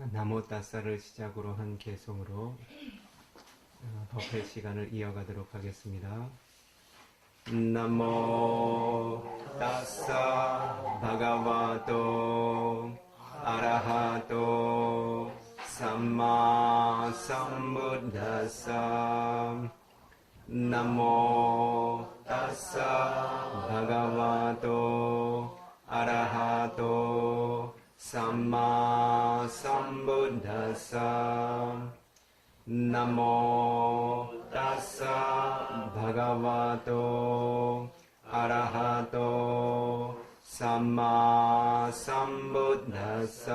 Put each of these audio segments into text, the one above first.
나무 따사를 시작으로 한 개송으로 법회 시간을 이어가도록 하겠습니다. 나모 따사 바가와토 아라하토 삼마 삼부ද්다사 나모 따사 바가와토 아라하토 삼마 삼부ද්다사 나모 따사 바가와토 아라하토 삼마 삼부ද්다사.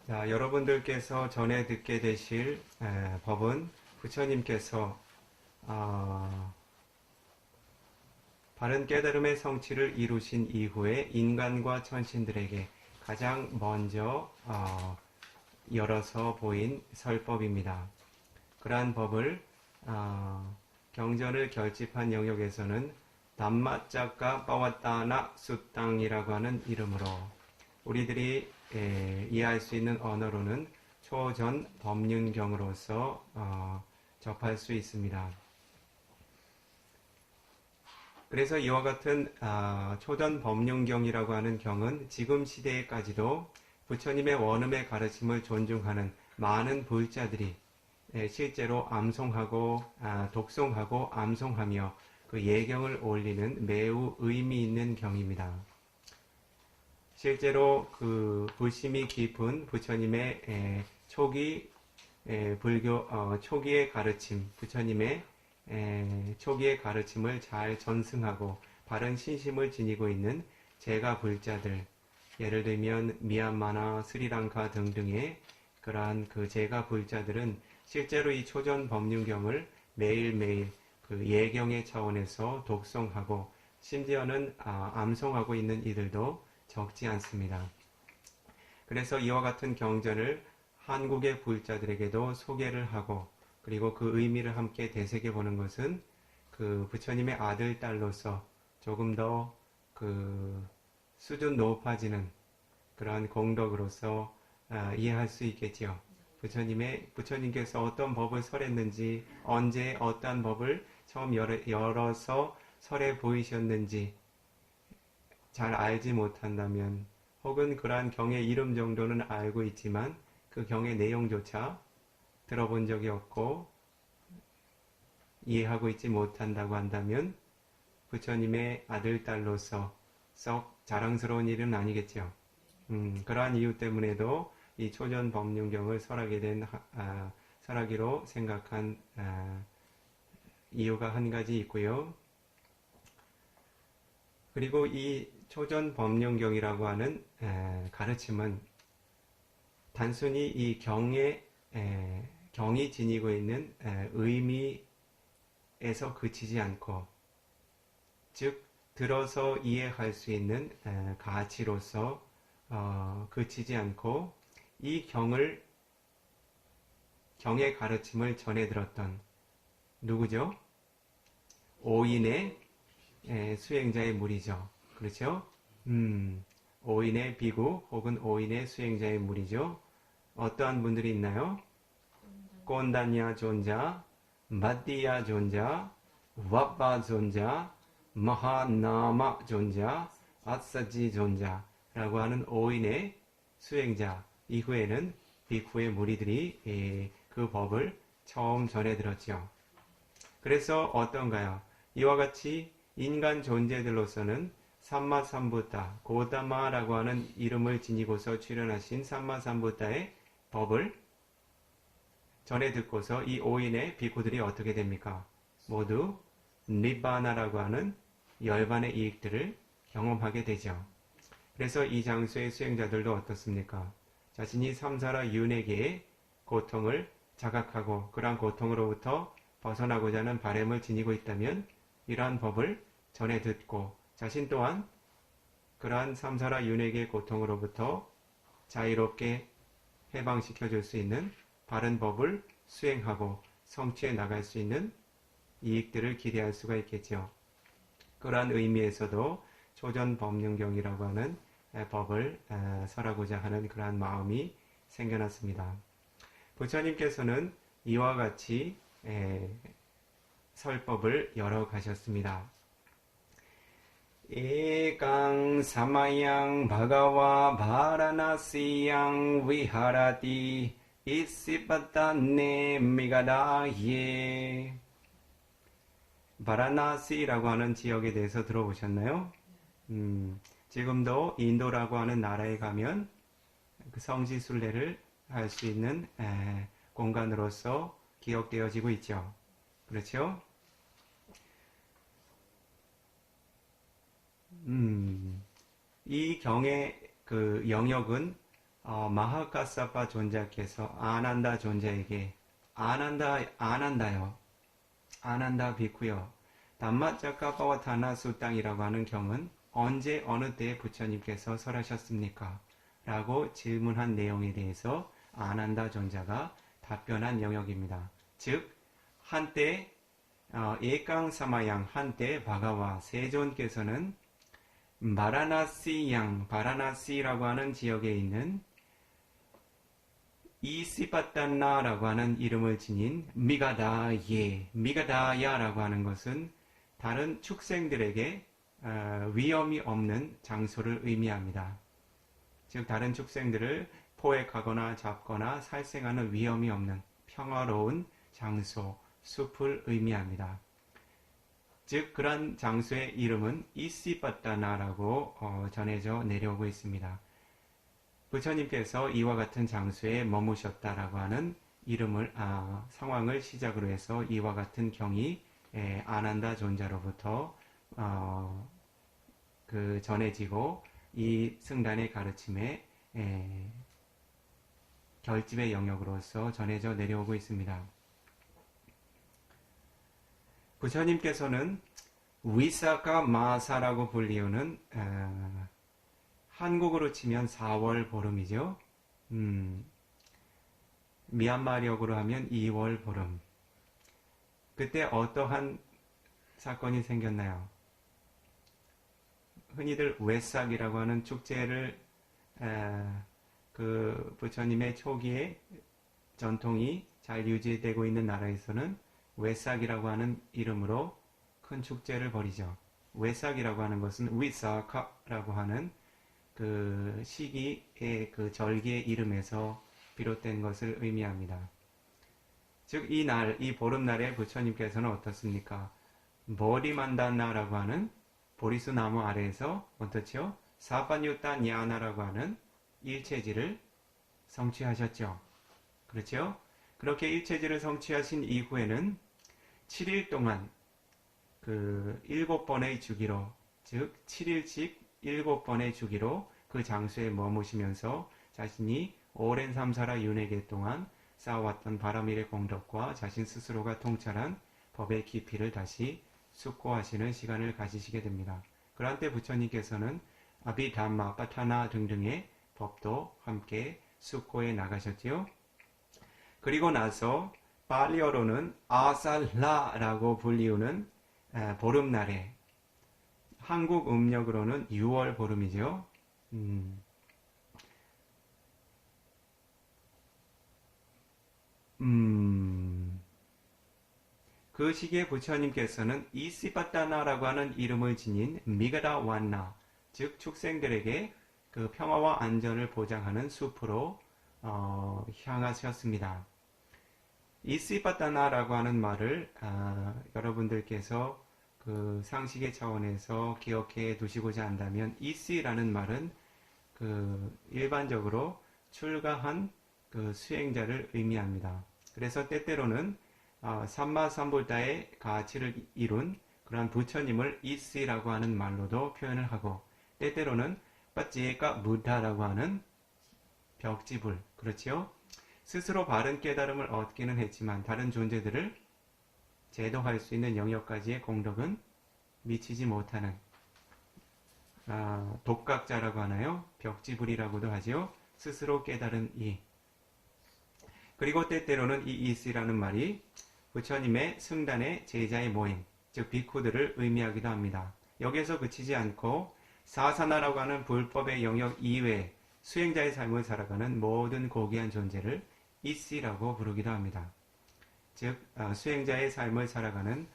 자, 여러분들께서 전에 듣게 되실 법은 부처님께서 바른 깨달음의 성취를 이루신 이후에 인간과 천신들에게 가장 먼저 열어서 보인 설법입니다. 그러한 법을 경전을 결집한 영역에서는 담마짜까 빠와따나 수땅이라고 하는 이름으로 우리들이 이해할 수 있는 언어로는 초전 법륜경으로서 접할 수 있습니다. 그래서 이와 같은 초전 법륜경이라고 하는 경은 지금 시대에까지도 부처님의 원음의 가르침을 존중하는 많은 불자들이 실제로 암송하고 독송하고 암송하며 그 예경을 올리는 매우 의미 있는 경입니다. 실제로 그 불심이 깊은 부처님의 초기 불교 초기의 가르침, 부처님의 초기의 가르침을 잘 전승하고 바른 신심을 지니고 있는 제가 불자들, 예를 들면 미얀마나 스리랑카 등등의 그러한 그 제가 불자들은 실제로 이 초전 법륜경을 매일매일 그 예경의 차원에서 독송하고 심지어는 암송하고 있는 이들도 적지 않습니다. 그래서 이와 같은 경전을 한국의 불자들에게도 소개를 하고 그리고 그 의미를 함께 되새겨 보는 것은 그 부처님의 아들, 딸로서 조금 더 그 수준 높아지는 그러한 공덕으로서 이해할 수 있겠지요. 부처님께서 어떤 법을 설했는지, 언제 어떠한 법을 처음 열어서 설해 보이셨는지 잘 알지 못한다면, 혹은 그러한 경의 이름 정도는 알고 있지만 그 경의 내용조차 들어본 적이 없고 이해하고 있지 못한다고 한다면 부처님의 아들, 딸로서 썩 자랑스러운 일은 아니겠죠. 그러한 이유 때문에도 이 초전 법륜경을 설하기로 생각한 이유가 한 가지 있고요. 그리고 이 초전 법륜경이라고 하는 가르침은 단순히 이 경이 지니고 있는 의미에서 그치지 않고, 즉 들어서 이해할 수 있는 가치로서 그치지 않고 이 경의 가르침을 전해 들었던 누구죠? 오인의 수행자의 무리죠. 그렇죠? 오인의 비구 혹은 오인의 수행자의 무리죠. 어떠한 분들이 있나요? 꼰다냐 존자, 마띠야 존자, 와빠 존자, 마하나마 존자, 아사지 존자라고 하는 오인의 수행자 이후에는 비쿠의 무리들이 그 법을 처음 전해 들었죠. 그래서 어떤가요? 이와 같이 인간 존재들로서는 삼마삼부타, 고다마라고 하는 이름을 지니고서 출현하신 삼마삼부타의 법을 전해 듣고서 이 오인의 비구들이 어떻게 됩니까? 모두 니바나라고 하는 열반의 이익들을 경험하게 되죠. 그래서 이 장소의 수행자들도 어떻습니까? 자신이 삼사라 윤회계의 고통을 자각하고 그러한 고통으로부터 벗어나고자 하는 바람을 지니고 있다면 이러한 법을 전해 듣고 자신 또한 그러한 삼사라 윤회계의 고통으로부터 자유롭게 해방시켜 줄 수 있는 바른 법을 수행하고 성취해 나갈 수 있는 이익들을 기대할 수가 있겠죠. 그러한 의미에서도 초전법륜경이라고 하는 법을 설하고자 하는 그러한 마음이 생겨났습니다. 부처님께서는 이와 같이 설법을 열어가셨습니다. 에강 사마양 바가와 바라나시양 위하라디 이시바타네 미가다예. 바라나시라고 하는 지역에 대해서 들어보셨나요? 지금도 인도라고 하는 나라에 가면 그 성지순례를 할 수 있는 공간으로서 기억되어지고 있죠. 그렇죠? 이 경의 그 영역은 마하카사파 존자께서 아난다 존자에게 아난다요. 아난다 비쿠요. 담마짜카파와타나 수땅이라고 하는 경은 언제 어느 때에 부처님께서 설하셨습니까? 라고 질문한 내용에 대해서 아난다 존자가 답변한 영역입니다. 즉 한때 에깡사마양 한때 바가와 세존께서는 바라나시라고 하는 지역에 있는 이시바탄나라고 하는 이름을 지닌 미가다야라고 하는 것은 다른 축생들에게 위험이 없는 장소를 의미합니다. 즉 다른 축생들을 포획하거나 잡거나 살생하는 위험이 없는 평화로운 장소, 숲을 의미합니다. 즉 그런 장소의 이름은 이시바타나라고 전해져 내려오고 있습니다. 부처님께서 이와 같은 장소에 머무셨다라고 하는 이름을 상황을 시작으로 해서 이와 같은 경이 아난다 존자로부터 그 전해지고 이 승단의 가르침에 결집의 영역으로서 전해져 내려오고 있습니다. 부처님께서는 위사카 마사라고 불리우는 한국으로 치면 4월 보름이죠. 미얀마력으로 하면 2월 보름. 그때 어떠한 사건이 생겼나요? 흔히들 외삭이라고 하는 축제를 그 부처님의 초기에 전통이 잘 유지되고 있는 나라에서는 외삭이라고 하는 이름으로 큰 축제를 벌이죠. 외삭이라고 하는 것은 위사카라고 하는 그 시기의 그 절기의 이름에서 비롯된 것을 의미합니다. 즉 이 보름날에 부처님께서는 어떻습니까? 머리만다나라고 하는 보리수 나무 아래에서 어떻죠? 사파뉴타 냐나라고 하는 일체지를 성취하셨죠. 그렇죠? 그렇게 일체지를 성취하신 이후에는 7일 동안 그 7번의 주기로, 즉 7일씩 7번의 주기로 그 장소에 머무시면서 자신이 오랜 삼사라 윤회계 동안 쌓아왔던 바라밀의 공덕과 자신 스스로가 통찰한 법의 깊이를 다시 숙고하시는 시간을 가지시게 됩니다. 그러한 때 부처님께서는 아비담마, 파타나 등등의 법도 함께 숙고해 나가셨지요. 그리고 나서 팔리어로는 아살라라고 불리우는 보름날에, 한국 음력으로는 6월 보름이죠. 그 시기에 부처님께서는 이시바타나라고 하는 이름을 지닌 미가다 완나, 즉 축생들에게 그 평화와 안전을 보장하는 숲으로 향하셨습니다. 이시바타나라고 하는 말을 여러분들께서 그 상식의 차원에서 기억해 두시고자 한다면, 이시라는 말은 그 일반적으로 출가한 그 수행자를 의미합니다. 그래서 때때로는 삼마삼불다의 가치를 이룬 그런 부처님을 이시라고 하는 말로도 표현을 하고, 때때로는 빠찌에까 무다라고 하는 벽지불, 그렇지요? 스스로 바른 깨달음을 얻기는 했지만 다른 존재들을 제도할 수 있는 영역까지의 공덕은 미치지 못하는 독각자라고 하나요? 벽지불이라고도 하지요. 스스로 깨달은 이. 그리고 때때로는 이 이시라는 말이 부처님의 승단의 제자의 모임, 즉 비쿠들을 의미하기도 합니다. 여기에서 그치지 않고 사사나라고 하는 불법의 영역 이외에 수행자의 삶을 살아가는 모든 고귀한 존재를 이씨라고 부르기도 합니다. 즉 수행자의 삶을 살아가는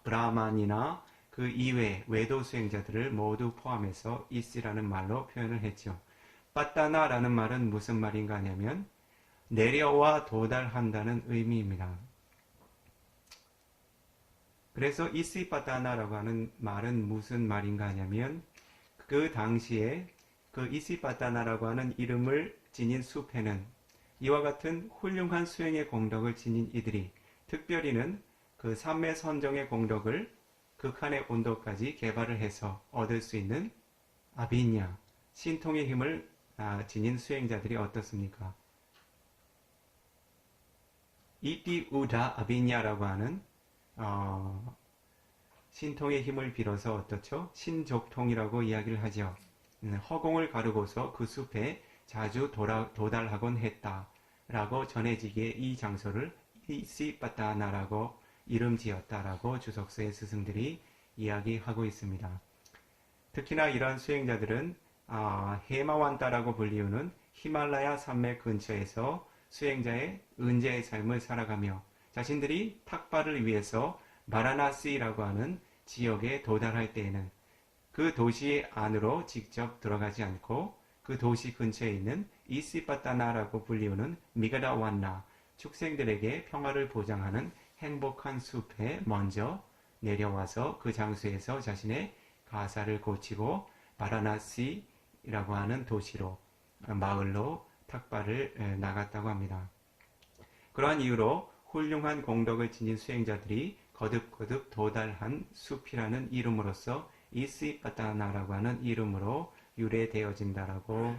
브라만이나 그 이외의 외도 수행자들을 모두 포함해서 이씨라는 말로 표현을 했죠. 빠따나라는 말은 무슨 말인가 하냐면 내려와 도달한다는 의미입니다. 그래서 이씨 빠따나라고 하는 말은 무슨 말인가 하냐면 그 당시에 그 이씨 빠따나라고 하는 이름을 지닌 숲에는 이와 같은 훌륭한 수행의 공덕을 지닌 이들이 특별히는 그 삼매 선정의 공덕을 극한의 온도까지 개발을 해서 얻을 수 있는 아비냐, 신통의 힘을 지닌 수행자들이 어떻습니까? 이띠 우다 아비냐라고 하는 신통의 힘을 빌어서 어떻죠? 신족통이라고 이야기를 하죠. 허공을 가르고서 그 숲에 자주 도달하곤 했다라고 전해지기에 이 장소를 이시빠따나라고 이름 지었다라고 주석서의 스승들이 이야기하고 있습니다. 특히나 이러한 수행자들은 헤마완따라고 불리우는 히말라야 산맥 근처에서 수행자의 은재의 삶을 살아가며 자신들이 탁발을 위해서 바라나시라고 하는 지역에 도달할 때에는 그 도시 안으로 직접 들어가지 않고 그 도시 근처에 있는 이시빠따나라고 불리우는 미가다완나 축생들에게 평화를 보장하는 행복한 숲에 먼저 내려와서 그 장소에서 자신의 가사를 고치고 바라나시라고 하는 도시로 마을로 탁발을 나갔다고 합니다. 그러한 이유로 훌륭한 공덕을 지닌 수행자들이 거듭거듭 도달한 숲이라는 이름으로써 이시빠따나라고 하는 이름으로 유래되어진다라고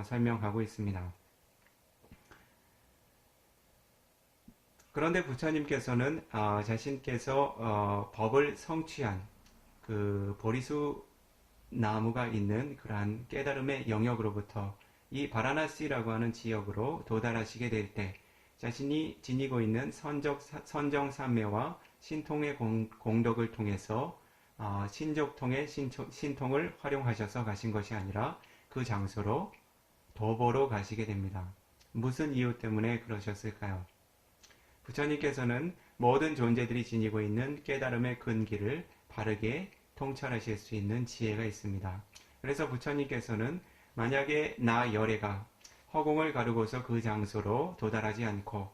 설명하고 있습니다. 그런데 부처님께서는 자신께서 법을 성취한 그 보리수 나무가 있는 그러한 깨달음의 영역으로부터 이 바라나시라고 하는 지역으로 도달하시게 될 때 자신이 지니고 있는 선정삼매와 신통의 공덕을 통해서 신족통의 신통을 활용하셔서 가신 것이 아니라 그 장소로 도보로 가시게 됩니다. 무슨 이유 때문에 그러셨을까요? 부처님께서는 모든 존재들이 지니고 있는 깨달음의 근기를 바르게 통찰하실 수 있는 지혜가 있습니다. 그래서 부처님께서는 만약에 나 열애가 허공을 가르고서 그 장소로 도달하지 않고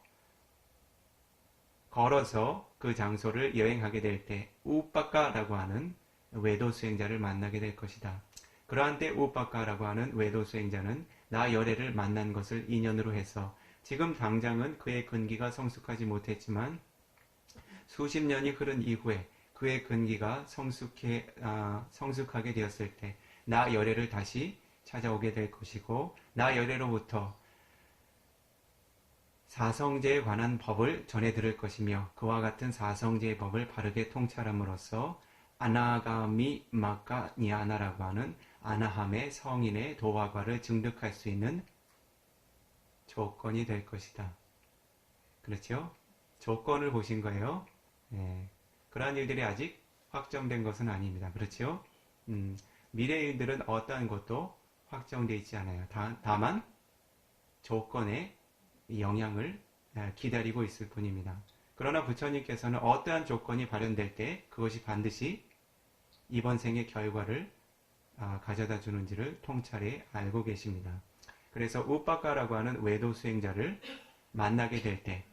걸어서 그 장소를 여행하게 될 때 우빠까라고 하는 외도 수행자를 만나게 될 것이다. 그러한 때 우빠까라고 하는 외도 수행자는 나 열애를 만난 것을 인연으로 해서 지금 당장은 그의 근기가 성숙하지 못했지만 수십 년이 흐른 이후에 그의 근기가 성숙하게 되었을 때 나 열애를 다시 찾아오게 될 것이고 나 열애로부터 사성제에 관한 법을 전해 들을 것이며 그와 같은 사성제의 법을 바르게 통찰함으로써 아나가미 마카 니아나라고 하는 아나함의 성인의 도화과를 증득할 수 있는 조건이 될 것이다. 그렇죠? 조건을 보신 거예요. 그러한 일들이 아직 확정된 것은 아닙니다. 그렇죠? 미래의 일들은 어떠한 것도 확정되어 있지 않아요. 다만 조건의 영향을 기다리고 있을 뿐입니다. 그러나 부처님께서는 어떠한 조건이 발현될 때 그것이 반드시 이번 생의 결과를 가져다 주는지를 통찰에 알고 계십니다. 그래서 우빠까라고 하는 외도 수행자를 만나게 될 때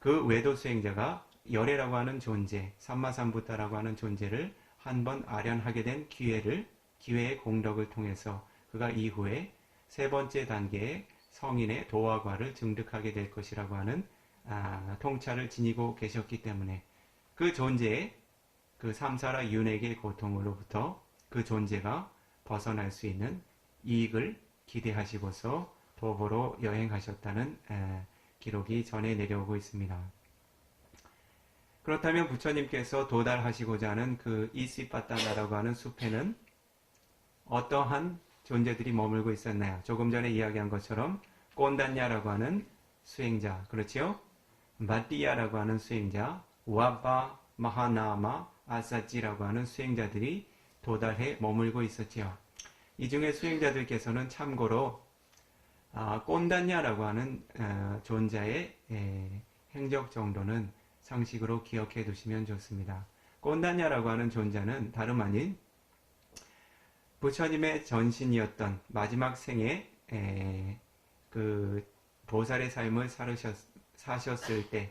그 외도 수행자가 열애라고 하는 존재, 삼마삼부타라고 하는 존재를 한번 아련하게 된 기회의 공덕을 통해서 그가 이후에 세 번째 단계의 성인의 도화과를 증득하게 될 것이라고 하는 통찰을 지니고 계셨기 때문에 그 존재의 그 삼사라 윤회의 고통으로부터 그 존재가 벗어날 수 있는 이익을 기대하시고서 도보로 여행하셨다는 기록이 전해 내려오고 있습니다. 그렇다면 부처님께서 도달하시고자 하는 그 이시빠따나라고 하는 숲에는 어떠한 존재들이 머물고 있었나요? 조금 전에 이야기한 것처럼 꼰단냐라고 하는 수행자, 그렇지요? 바띠야라고 하는 수행자, 와바 마하나마 아사찌라고 하는 수행자들이 도달해 머물고 있었지요. 이 중에 수행자들께서는 참고로 꼰단냐라고 하는 존자의 행적 정도는 상식으로 기억해 두시면 좋습니다. 꼰단냐라고 하는 존자는 다름 아닌 부처님의 전신이었던 마지막 생에 그 보살의 삶을 사셨을 때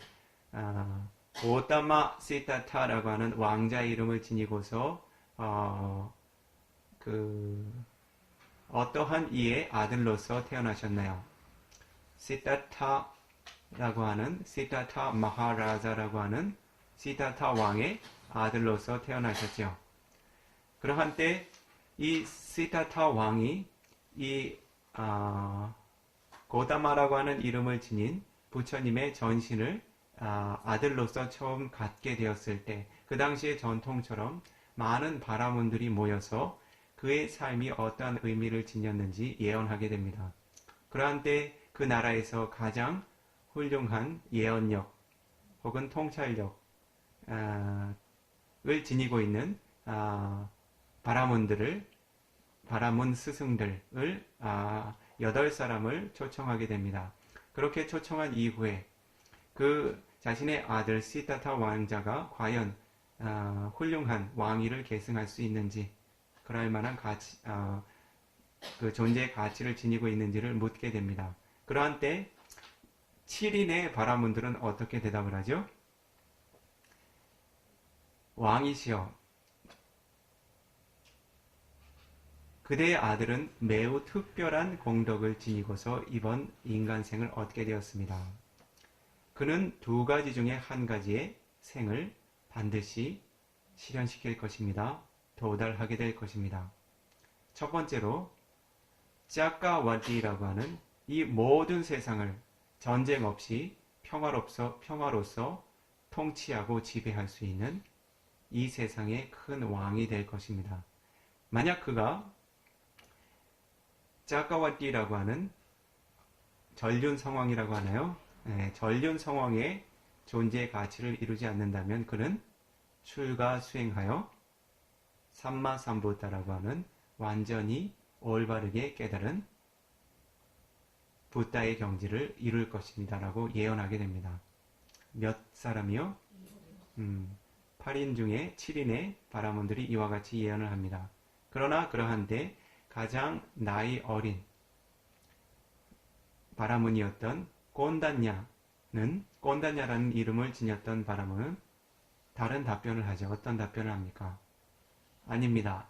고타마 시타타라고 하는 왕자의 이름을 지니고서 어떠한 이의 아들로서 태어나셨나요? 시타타라고 하는 시타타 마하라자라고 하는 시타타 왕의 아들로서 태어나셨죠. 그러한 때 이 시타타 왕이 이 고다마라고 하는 이름을 지닌 부처님의 전신을 아들로서 처음 갖게 되었을 때 그 당시의 전통처럼 많은 바라문들이 모여서 그의 삶이 어떠한 의미를 지녔는지 예언하게 됩니다. 그러한 때 그 나라에서 가장 훌륭한 예언력 혹은 통찰력을 지니고 있는 바라문 스승들을 8사람을 초청하게 됩니다. 그렇게 초청한 이후에 그 자신의 아들 시타타 왕자가 과연 훌륭한 왕위를 계승할 수 있는지, 그럴 만한 가치, 그 존재의 가치를 지니고 있는지를 묻게 됩니다. 그러한 때 7인의 바라문들은 어떻게 대답을 하죠? 왕이시여, 그대의 아들은 매우 특별한 공덕을 지니고서 이번 인간생을 얻게 되었습니다. 그는 2가지 중에 한 가지의 생을 반드시 실현시킬 것입니다. 도달하게 될 것입니다. 첫 번째로 짜까와디라고 하는 이 모든 세상을 전쟁 없이 평화로서 통치하고 지배할 수 있는 이 세상의 큰 왕이 될 것입니다. 만약 그가 짜까와띠라고 하는 전륜 성왕이라고 하나요? 전륜 성왕의 존재의 가치를 이루지 않는다면 그는 출가 수행하여 삼마삼부타라고 하는 완전히 올바르게 깨달은 부다의 경지를 이룰 것입니다. 라고 예언하게 됩니다. 몇 사람이요? 8인 중에 7인의 바라문들이 이와 같이 예언을 합니다. 그러나 그러한데 가장 나이 어린 바라문이었던 꼰단냐라는 이름을 지녔던 바라문은 다른 답변을 하죠. 어떤 답변을 합니까? 아닙니다.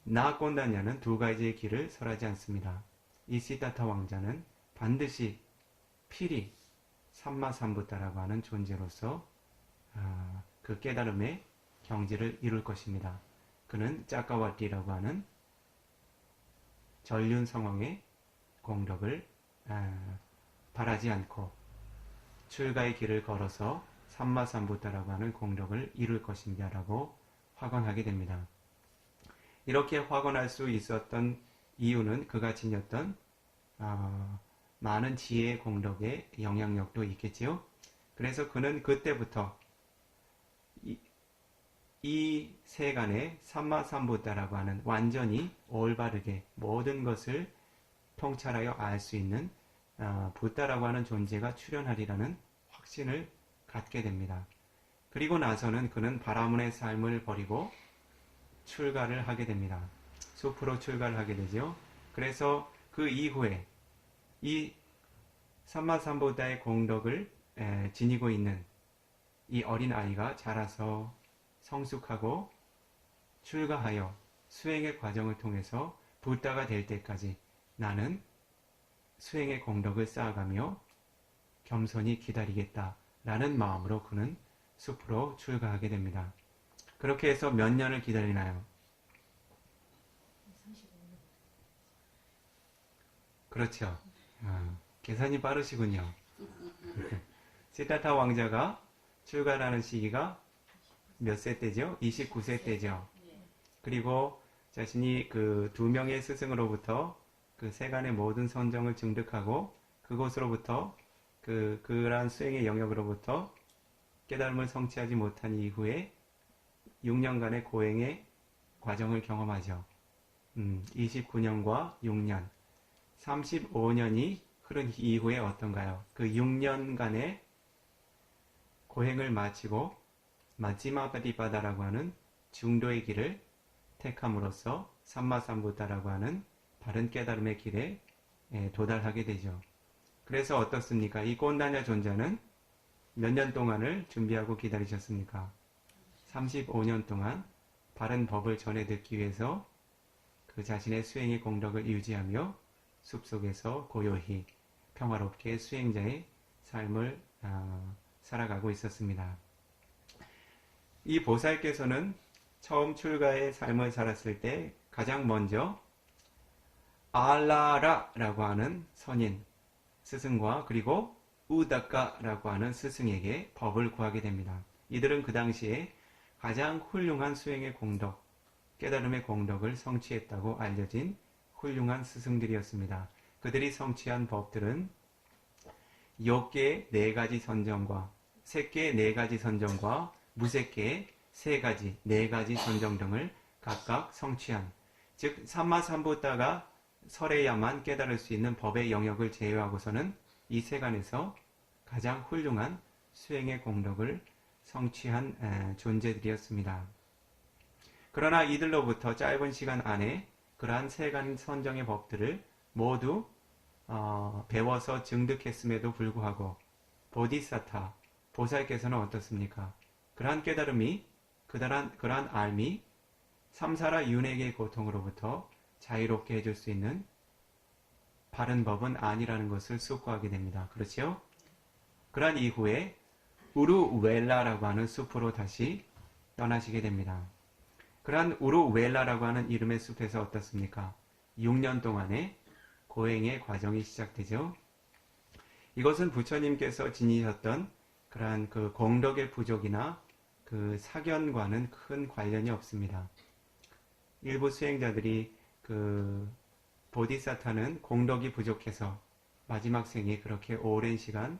나 꼰단냐는 2가지의 길을 설하지 않습니다. 이 시다타 왕자는 반드시 필히 삼마삼부타라고 하는 존재로서 그 깨달음의 경지를 이룰 것입니다. 그는 짜까와띠라고 하는 전륜 성왕의 공덕을 바라지 않고 출가의 길을 걸어서 삼마삼부타라고 하는 공덕을 이룰 것입니다. 라고 확언하게 됩니다. 이렇게 확언할 수 있었던 이유는 그가 지녔던 많은 지혜의 공덕의 영향력도 있겠지요. 그래서 그는 그때부터 이 세간의 삼마삼부타라고 하는 완전히 올바르게 모든 것을 통찰하여 알 수 있는 부다라고 하는 존재가 출현하리라는 확신을 갖게 됩니다. 그리고 나서는 그는 바라문의 삶을 버리고 출가를 하게 됩니다. 숲으로 출가를 하게 되죠. 그래서 그 이후에 이 삼마삼부타의 공덕을 지니고 있는 이 어린 아이가 자라서 성숙하고 출가하여 수행의 과정을 통해서 부다가 될 때까지 나는 수행의 공덕을 쌓아가며 겸손히 기다리겠다라는 마음으로 그는 숲으로 출가하게 됩니다. 그렇게 해서 몇 년을 기다리나요? 그렇죠. 계산이 빠르시군요. 시다타 왕자가 출가하는 시기가 몇 세 때죠? 29세 때죠. 그리고 자신이 그 2명의 스승으로부터 그 세간의 모든 선정을 증득하고 그곳으로부터 그러한 수행의 영역으로부터 깨달음을 성취하지 못한 이후에 6년간의 고행의 과정을 경험하죠. 29년과 6년, 35년이 흐른 이후에 어떤가요? 그 6년간의 고행을 마치고 마지마바디바다라고 하는 중도의 길을 택함으로써 삼마삼부타라고 하는 바른 깨달음의 길에 도달하게 되죠. 그래서 어떻습니까? 이 꼰다냐 존자는 몇 년 동안을 준비하고 기다리셨습니까? 35년 동안 바른 법을 전해 듣기 위해서 그 자신의 수행의 공덕을 유지하며 숲속에서 고요히 평화롭게 수행자의 삶을 살아가고 있었습니다. 이 보살께서는 처음 출가의 삶을 살았을 때 가장 먼저 알라라라고 하는 선인 스승과 그리고 우다카라고 하는 스승에게 법을 구하게 됩니다. 이들은 그 당시에 가장 훌륭한 수행의 공덕, 깨달음의 공덕을 성취했다고 알려진 훌륭한 스승들이었습니다. 그들이 성취한 법들은 6개의 4가지 선정과 3개의 4가지 선정과 무색계의 3가지, 4가지 선정 등을 각각 성취한, 즉 삼마삼부타가 설해야만 깨달을 수 있는 법의 영역을 제외하고서는 이 세간에서 가장 훌륭한 수행의 공덕을 성취한 존재들이었습니다. 그러나 이들로부터 짧은 시간 안에 그러한 세간 선정의 법들을 모두 배워서 증득했음에도 불구하고 보디사타, 보살께서는 어떻습니까? 그러한 깨달음이, 그러한 알미, 삼사라 윤회의 고통으로부터 자유롭게 해줄 수 있는 바른 법은 아니라는 것을 숙고하게 됩니다. 그렇죠? 그러한 이후에 우루웰라라고 하는 숲으로 다시 떠나시게 됩니다. 그러한 우루웰라라고 하는 이름의 숲에서 어떻습니까? 6년 동안의 고행의 과정이 시작되죠. 이것은 부처님께서 지니셨던 그러한 그 공덕의 부족이나 그 사견과는 큰 관련이 없습니다. 일부 수행자들이 그 보디사타는 공덕이 부족해서 마지막 생에 그렇게 오랜 시간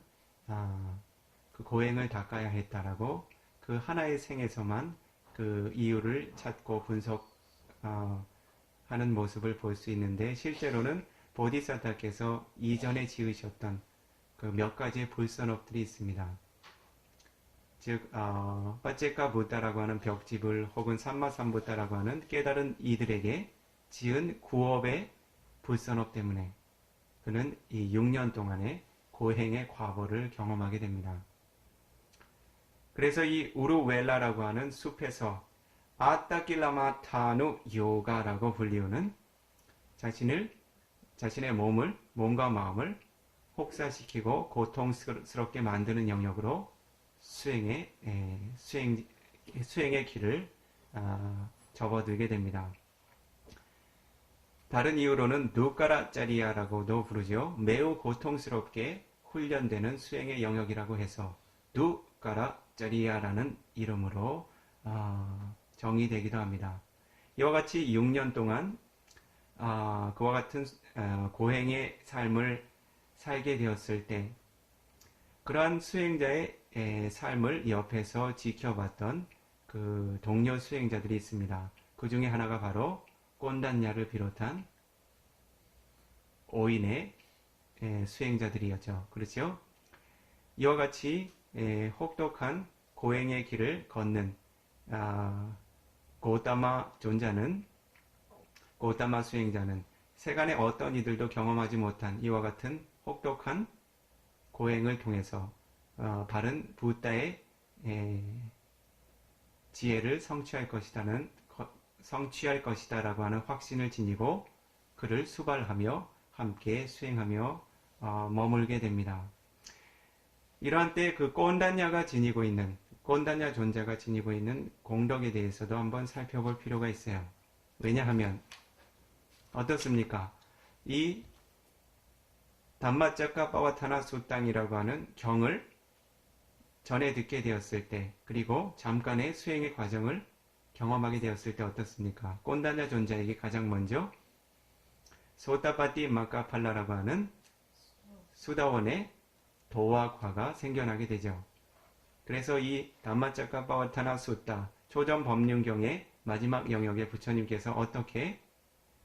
그 고행을 닦아야 했다라고 그 하나의 생에서만 그 이유를 찾고 분석하는 모습을 볼 수 있는데, 실제로는 보디사타께서 이전에 지으셨던 그 몇 가지의 불선업들이 있습니다. 즉 빠체카 부타라고 하는 벽집을 혹은 삼마삼부타라고 하는 깨달은 이들에게 지은 구업의 불선업 때문에 그는 이 6년 동안의 고행의 과보를 경험하게 됩니다. 그래서 이 우루웰라라고 하는 숲에서 아따킬라마타누 요가라고 불리우는 자신의 몸과 마음을 혹사시키고 고통스럽게 만드는 영역으로 수행의 길을 접어들게 됩니다. 다른 이유로는 누까라짜리아라고도 부르죠. 매우 고통스럽게 훈련되는 수행의 영역이라고 해서 누까라짜리아라는 이름으로 정의되기도 합니다. 이와 같이 6년 동안 그와 같은 고행의 삶을 살게 되었을 때 그러한 수행자의 삶을 옆에서 지켜봤던 그 동료 수행자들이 있습니다. 그 중에 하나가 바로 꼰단냐를 비롯한 5인의 수행자들이었죠. 그렇죠? 이와 같이 혹독한 고행의 길을 걷는 고타마 수행자는 세간의 어떤 이들도 경험하지 못한 이와 같은 혹독한 고행을 통해서 바른 부다의 지혜를 성취할 것이다라고 하는 확신을 지니고 그를 수발하며 함께 수행하며 머물게 됩니다. 이러한 때 그 꼰단냐 존자가 지니고 있는 공덕에 대해서도 한번 살펴볼 필요가 있어요. 왜냐하면 어떻습니까? 이 담마짜카빠와타나 수땅이라고 하는 경을 전에 듣게 되었을 때, 그리고 잠깐의 수행의 과정을 경험하게 되었을 때 어떻습니까? 꼰단냐 존자에게 가장 먼저 소타파티 마카팔라라고 하는 수다원의 도와 과가 생겨나게 되죠. 그래서 이 담마짜까빠와타나 숫다 초전 법륜경의 마지막 영역에 부처님께서 어떻게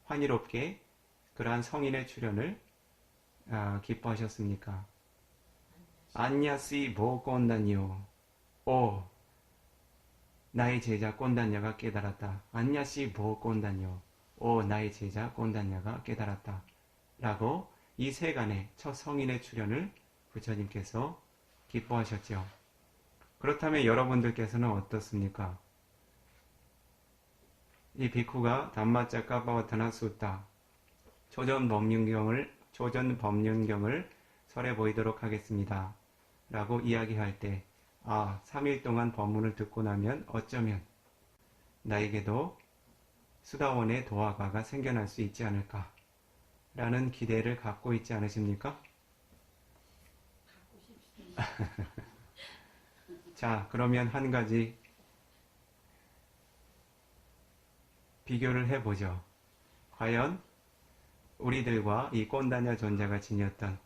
환희롭게 그러한 성인의 출현을 기뻐하셨습니까? 안냐시 보꼰단요. 오, 나의 제자 꼰단녀가 깨달았다. 안냐시 보꼰단요. 오, 나의 제자 꼰단녀가 깨달았다. 라고 이 세간의 첫 성인의 출현을 부처님께서 기뻐하셨죠. 그렇다면 여러분들께서는 어떻습니까? 이 비쿠가 담마짜까빠와타나 숫다 초전 법륜경을 설해 보이도록 하겠습니다. 라고 이야기할 때 3일 동안 법문을 듣고 나면 어쩌면 나에게도 수다원의 도화가가 생겨날 수 있지 않을까 라는 기대를 갖고 있지 않으십니까? 갖고 싶습니다. 자, 그러면 한 가지 비교를 해보죠. 과연 우리들과 이 꼰다냐 존자가 지녔던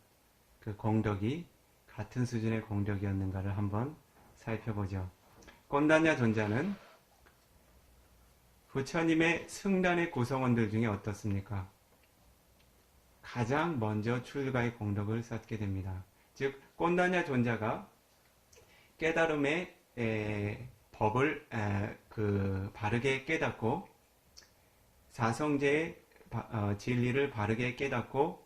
그 공덕이 같은 수준의 공덕이었는가를 한번 살펴보죠. 꼰다냐 존자는 부처님의 승단의 구성원들 중에 어떻습니까? 가장 먼저 출가의 공덕을 쌓게 됩니다. 즉 꼰다냐 존자가 깨달음의 법을 바르게 깨닫고 사성제의 진리를 바르게 깨닫고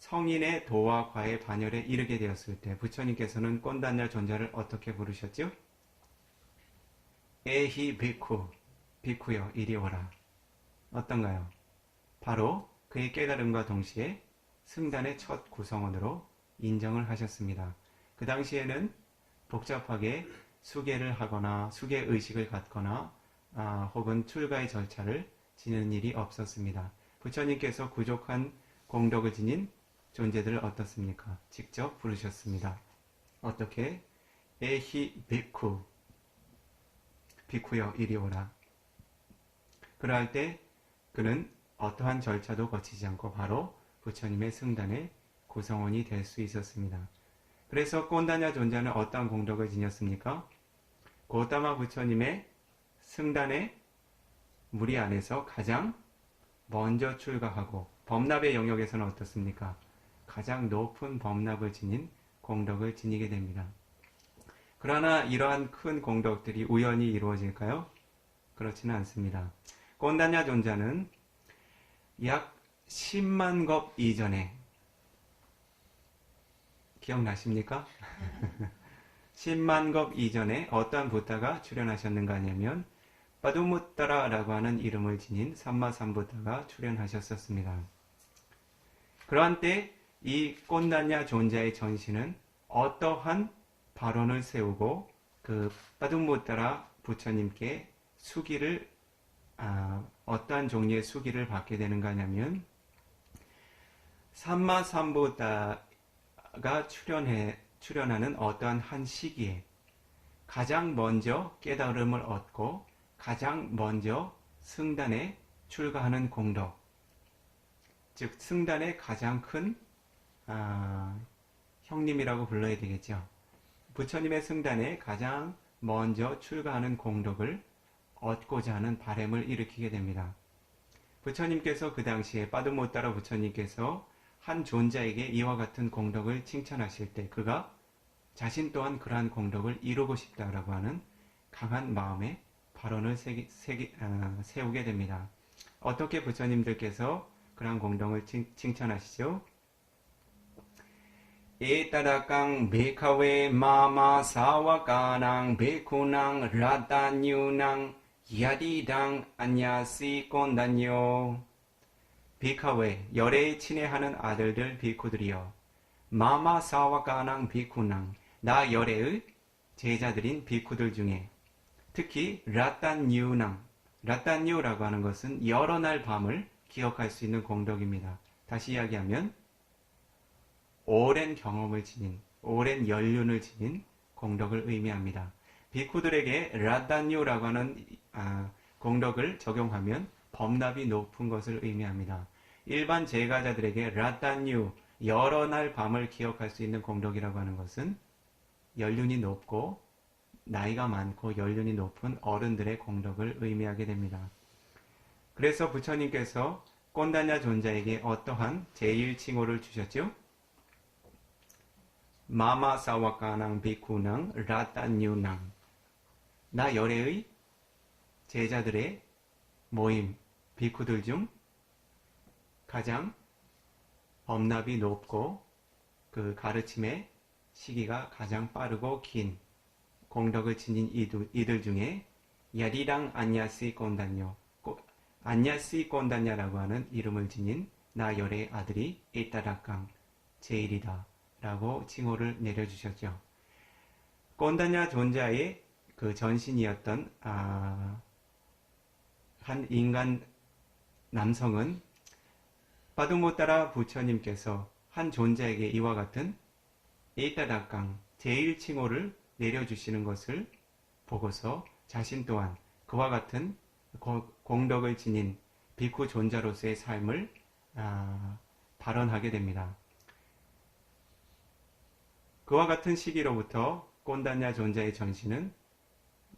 성인의 도와 과의 반열에 이르게 되었을 때 부처님께서는 꼰다냐 존자를 어떻게 부르셨죠? 에히 비쿠, 비쿠여 이리 오라. 어떤가요? 바로 그의 깨달음과 동시에 승단의 첫 구성원으로 인정을 하셨습니다. 그 당시에는 복잡하게 수계를 하거나 수계 의식을 갖거나 혹은 출가의 절차를 지는 일이 없었습니다. 부처님께서 부족한 공덕을 지닌 존재들을 어떻습니까? 직접 부르셨습니다. 어떻게? 에히 비쿠, 비쿠여 이리 오라. 그러할 때 그는 어떠한 절차도 거치지 않고 바로 부처님의 승단의 구성원이 될 수 있었습니다. 그래서 꼰다냐 존자는 어떠한 공덕을 지녔습니까? 고타마 부처님의 승단의 무리 안에서 가장 먼저 출가하고 법납의 영역에서는 어떻습니까? 가장 높은 법납을 지닌 공덕을 지니게 됩니다. 그러나 이러한 큰 공덕들이 우연히 이루어질까요? 그렇지는 않습니다. 꼰다냐 존자는 약 10만 겁 이전에 기억나십니까? 10만 겁 이전에 어떠한 부타가 출현하셨는가 하냐면 빠두무따라라고 하는 이름을 지닌 삼마삼부타가 출현하셨었습니다. 그러한 때 이 꼰다냐 존자의 전신은 어떠한 발언을 세우고 그 빠두무따라 부처님께 수기를 어떠한 종류의 수기를 받게 되는가 하냐면 삼마삼부타가 출현하는 어떠한 한 시기에 가장 먼저 깨달음을 얻고 가장 먼저 승단에 출가하는 공덕, 즉 승단의 가장 큰 형님이라고 불러야 되겠죠. 부처님의 승단에 가장 먼저 출가하는 공덕을 얻고자 하는 바람을 일으키게 됩니다. 부처님께서 그 당시에 빠두모따라 부처님께서 한 존자에게 이와 같은 공덕을 칭찬하실 때 그가 자신 또한 그러한 공덕을 이루고 싶다라고 하는 강한 마음에 발언을 세우게 됩니다. 어떻게 부처님들께서 그러한 공덕을 칭찬하시죠? 에따라깡 베카웨 마마 사와까랑 베쿠낭 라다뉴낭 야디당 안야시 꼰단요. 비카웨 열애에 친애하는 아들들 비쿠들이여 마마 사와까낭 비쿠낭 나 열애의 제자들인 비쿠들 중에 특히 라따뉴낭 라따뉴라고 하는 것은 여러 날 밤을 기억할 수 있는 공덕입니다. 다시 이야기하면 오랜 경험을 지닌 오랜 연륜을 지닌 공덕을 의미합니다. 비쿠들에게 라따뉴라고 하는 공덕을 적용하면 법납이 높은 것을 의미합니다. 일반 제가자들에게 라따뉴 여러 날 밤을 기억할 수 있는 공덕이라고 하는 것은 연륜이 높고 나이가 많고 연륜이 높은 어른들의 공덕을 의미하게 됩니다. 그래서 부처님께서 꼰다냐 존자에게 어떠한 제1칭호를 주셨죠? 마마 사와카낭 비쿠낭 라따뉴낭, 나 열애의 제자들의 모임, 비쿠들 중 가장 법납이 높고 그 가르침의 시기가 가장 빠르고 긴 공덕을 지닌 이들 중에 야리랑 안야시 꼰다뇨, 안야시 꼰다냐라고 하는 이름을 지닌 나 열의 아들이 에따라깡 제일이다 라고 칭호를 내려주셨죠. 꼰다냐 존자의 그 전신이었던 한 인간 남성은 빠두모따라 부처님께서 한 존재에게 이와 같은 에따라깡 제일 칭호를 내려주시는 것을 보고서 자신 또한 그와 같은 공덕을 지닌 비쿠 존자로서의 삶을 발언하게 됩니다. 그와 같은 시기로부터 꼰다냐 존자의 전신은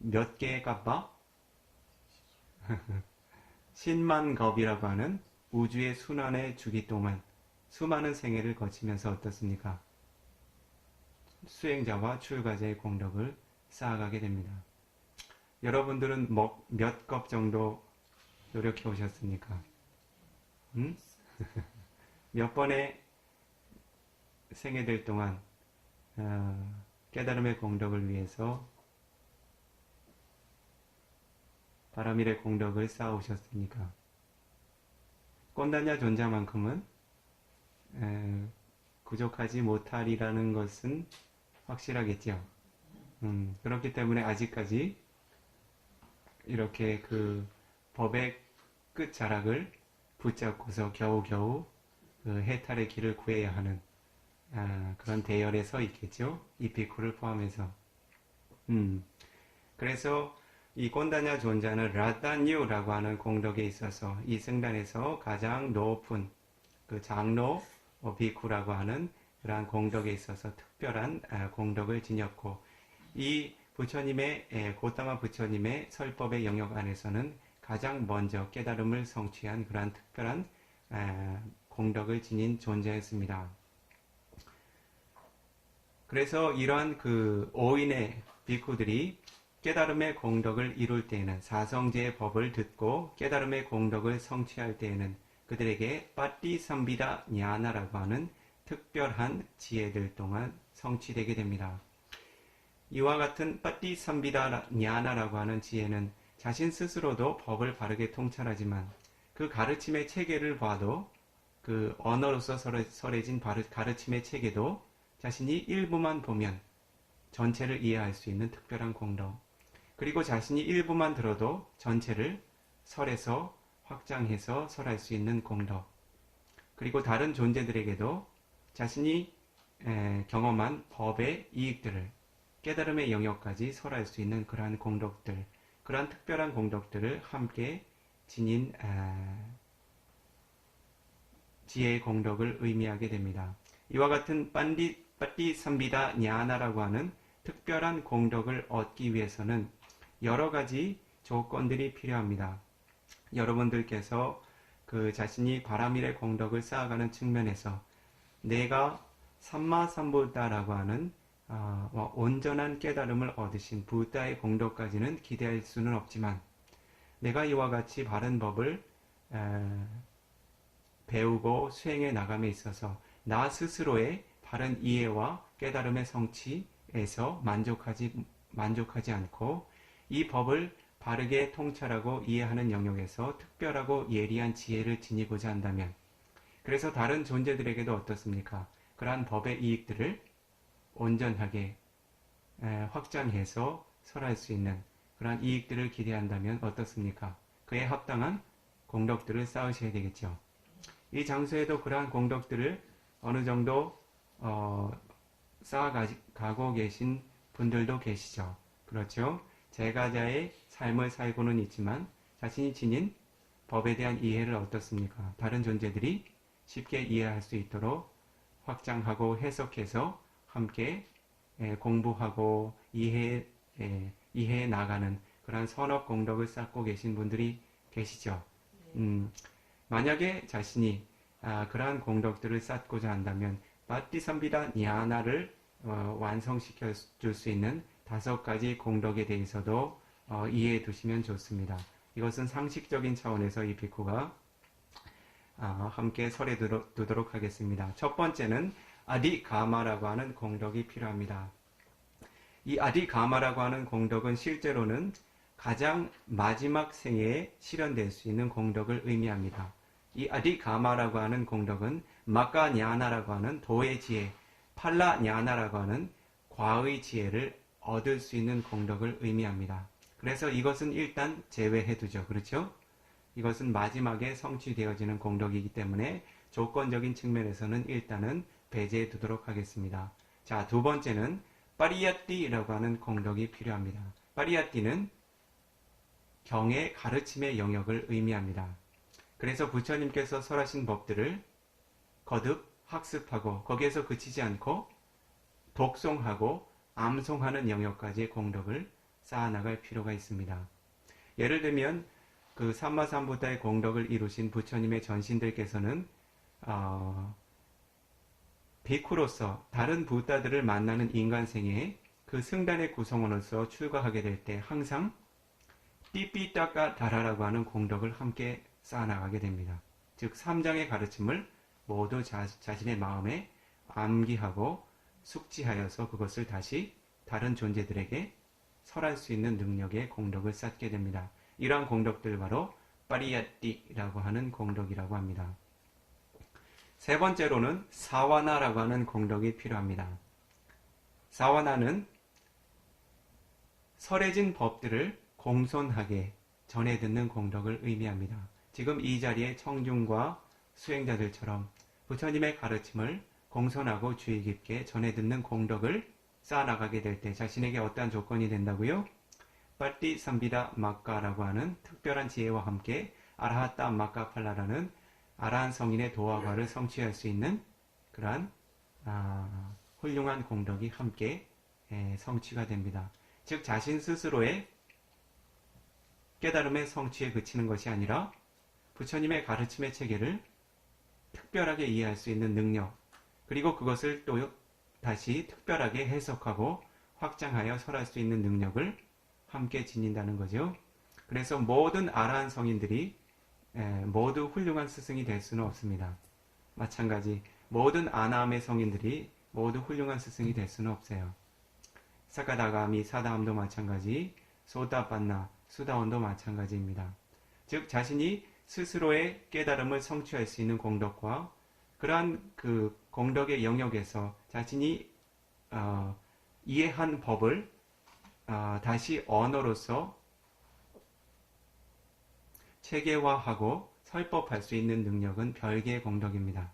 몇 개의 갑바? 신만겁이라고 하는 우주의 순환의 주기 동안 수많은 생애를 거치면서 어떻습니까? 수행자와 출가자의 공덕을 쌓아가게 됩니다. 여러분들은 몇 겁 정도 노력해 오셨습니까? 몇 번의 생애들 동안 깨달음의 공덕을 위해서 바라밀의 공덕을 쌓아오셨습니까? 꼰다냐 존자만큼은 부족하지 못하리라는 것은 확실하겠죠. 그렇기 때문에 아직까지 이렇게 그 법의 끝자락을 붙잡고서 겨우겨우 그 해탈의 길을 구해야 하는 그런 대열에 서 있겠죠. 이 비쿠를 포함해서. 그래서 이 꼰다냐 존자는 라따뉴라고 하는 공덕에 있어서 이 승단에서 가장 높은 그 장로 비쿠라고 하는 그러한 공덕에 있어서 특별한 공덕을 지녔고, 이 부처님의 고타마 부처님의 설법의 영역 안에서는 가장 먼저 깨달음을 성취한 그러한 특별한 공덕을 지닌 존재였습니다. 그래서 이러한 그 5인의 비쿠들이 깨달음의 공덕을 이룰 때에는, 사성제의 법을 듣고 깨달음의 공덕을 성취할 때에는 그들에게 빠띠삼비다 냐나라고 하는 특별한 지혜들 동안 성취되게 됩니다. 이와 같은 빠띠삼비다 냐나라고 하는 지혜는 자신 스스로도 법을 바르게 통찰하지만 그 가르침의 체계를 봐도, 그 언어로서 설해진 가르침의 체계도 자신이 일부만 보면 전체를 이해할 수 있는 특별한 공덕, 그리고 자신이 일부만 들어도 전체를 설해서 확장해서 설할 수 있는 공덕, 그리고 다른 존재들에게도 자신이 경험한 법의 이익들을 깨달음의 영역까지 설할 수 있는 그러한 공덕들, 그러한 특별한 공덕들을 함께 지닌 지혜의 공덕을 의미하게 됩니다. 이와 같은 빠띠삼비다 냐나라고 하는 특별한 공덕을 얻기 위해서는 여러 가지 조건들이 필요합니다. 여러분들께서 그 자신이 바라밀의 공덕을 쌓아가는 측면에서 내가 삼마삼부다라고 하는 온전한 깨달음을 얻으신 부다의 공덕까지는 기대할 수는 없지만, 내가 이와 같이 바른 법을 배우고 수행해 나감에 있어서 나 스스로의 바른 이해와 깨달음의 성취에서 만족하지 않고 이 법을 바르게 통찰하고 이해하는 영역에서 특별하고 예리한 지혜를 지니고자 한다면, 그래서 다른 존재들에게도 어떻습니까? 그러한 법의 이익들을 온전하게 확장해서 설할 수 있는 그러한 이익들을 기대한다면 어떻습니까? 그에 합당한 공덕들을 쌓으셔야 되겠죠. 이 장소에도 그러한 공덕들을 어느 정도 쌓아가고 계신 분들도 계시죠. 그렇죠? 제가자의 삶을 살고는 있지만 자신이 지닌 법에 대한 이해를 어떻습니까? 다른 존재들이 쉽게 이해할 수 있도록 확장하고 해석해서 함께 공부하고 이해해 나가는 그런 선업 공덕을 쌓고 계신 분들이 계시죠. 만약에 자신이 그러한 공덕들을 쌓고자 한다면 바티삼비다 냐나를 완성시켜 줄 수 있는 5가지 공덕에 대해서도 이해해 두시면 좋습니다. 이것은 상식적인 차원에서 이 비쿠가 함께 설해 두도록 하겠습니다. 첫 번째는 아디가마라고 하는 공덕이 필요합니다. 이 아디가마라고 하는 공덕은 실제로는 가장 마지막 생애에 실현될 수 있는 공덕을 의미합니다. 이 아디가마라고 하는 공덕은 마카냐나라고 하는 도의 지혜, 팔라냐나라고 하는 과의 지혜를 얻을 수 있는 공덕을 의미합니다. 그래서 이것은 일단 제외해 두죠. 그렇죠? 이것은 마지막에 성취되어지는 공덕이기 때문에 조건적인 측면에서는 일단은 배제해 두도록 하겠습니다. 자, 두 번째는 파리야띠라고 하는 공덕이 필요합니다. 파리야띠는 경의 가르침의 영역을 의미합니다. 그래서 부처님께서 설하신 법들을 거듭 학습하고 거기에서 그치지 않고 독송하고 암송하는 영역까지의 공덕을 쌓아나갈 필요가 있습니다. 예를 들면 그 삼마삼부타의 공덕을 이루신 부처님의 전신들께서는 비쿠로서 다른 부다들을 만나는 인간생에 그 승단의 구성원으로서 출가하게 될 때 항상 띠삐따까 다라라고 하는 공덕을 함께 쌓아나가게 됩니다. 즉 3장의 가르침을 모두 자신의 마음에 암기하고 숙지하여서 그것을 다시 다른 존재들에게 설할 수 있는 능력의 공덕을 쌓게 됩니다. 이러한 공덕들 바로 파리야띠라고 하는 공덕이라고 합니다. 세 번째로는 사와나라고 하는 공덕이 필요합니다. 사와나는 설해진 법들을 공손하게 전해 듣는 공덕을 의미합니다. 지금 이 자리에 청중과 수행자들처럼 부처님의 가르침을 공손하고 주의 깊게 전해 듣는 공덕을 쌓아나가게 될 때 자신에게 어떠한 조건이 된다고요? 빠띠삼비다 마카라고 하는 특별한 지혜와 함께 아라하따 마카팔라라는 아라한 성인의 도화과를 성취할 수 있는 그러한 훌륭한 공덕이 함께 성취가 됩니다. 즉 자신 스스로의 깨달음의 성취에 그치는 것이 아니라 부처님의 가르침의 체계를 특별하게 이해할 수 있는 능력, 그리고 그것을 또 다시 특별하게 해석하고 확장하여 설할 수 있는 능력을 함께 지닌다는 거죠. 그래서 모든 아라한 성인들이 모두 훌륭한 스승이 될 수는 없습니다. 마찬가지 모든 아나함의 성인들이 모두 훌륭한 스승이 될 수는 없어요. 사카다가미, 사다함도 마찬가지, 소다반나, 수다원도 마찬가지입니다. 즉 자신이 스스로의 깨달음을 성취할 수 있는 공덕과 그러한 그 공덕의 영역에서 자신이 이해한 법을 다시 언어로서 체계화하고 설법할 수 있는 능력은 별개의 공덕입니다.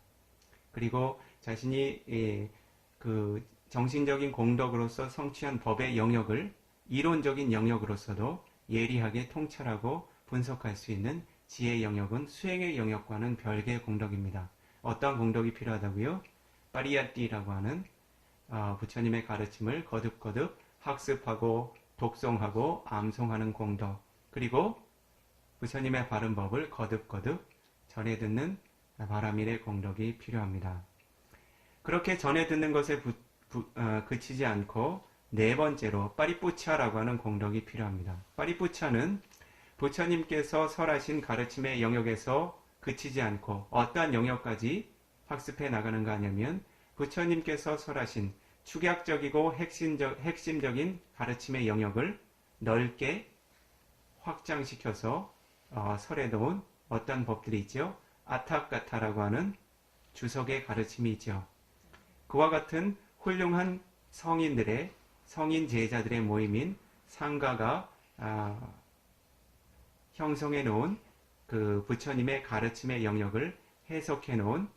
그리고 자신이 그 정신적인 공덕으로서 성취한 법의 영역을 이론적인 영역으로서도 예리하게 통찰하고 분석할 수 있는 지혜의 영역은 수행의 영역과는 별개의 공덕입니다. 어떤 공덕이 필요하다고요? 파리야띠라고 하는 부처님의 가르침을 거듭거듭 학습하고 독송하고 암송하는 공덕, 그리고 부처님의 바른 법을 거듭거듭 전해 듣는 바라밀의 공덕이 필요합니다. 그렇게 전해 듣는 것에 그치지 않고 네 번째로 빠리뿌차라고 하는 공덕이 필요합니다. 빠리뿌차는 부처님께서 설하신 가르침의 영역에서 그치지 않고 어떠한 영역까지 학습해 나가는가 하냐면 부처님께서 설하신 축약적이고 핵심적인 가르침의 영역을 넓게 확장시켜서 설해 놓은 어떤 법들이 있죠. 아타카타라고 하는 주석의 가르침이 있죠. 그와 같은 훌륭한 성인들의 성인 제자들의 모임인 상가가 형성해 놓은 그 부처님의 가르침의 영역을 해석해 놓은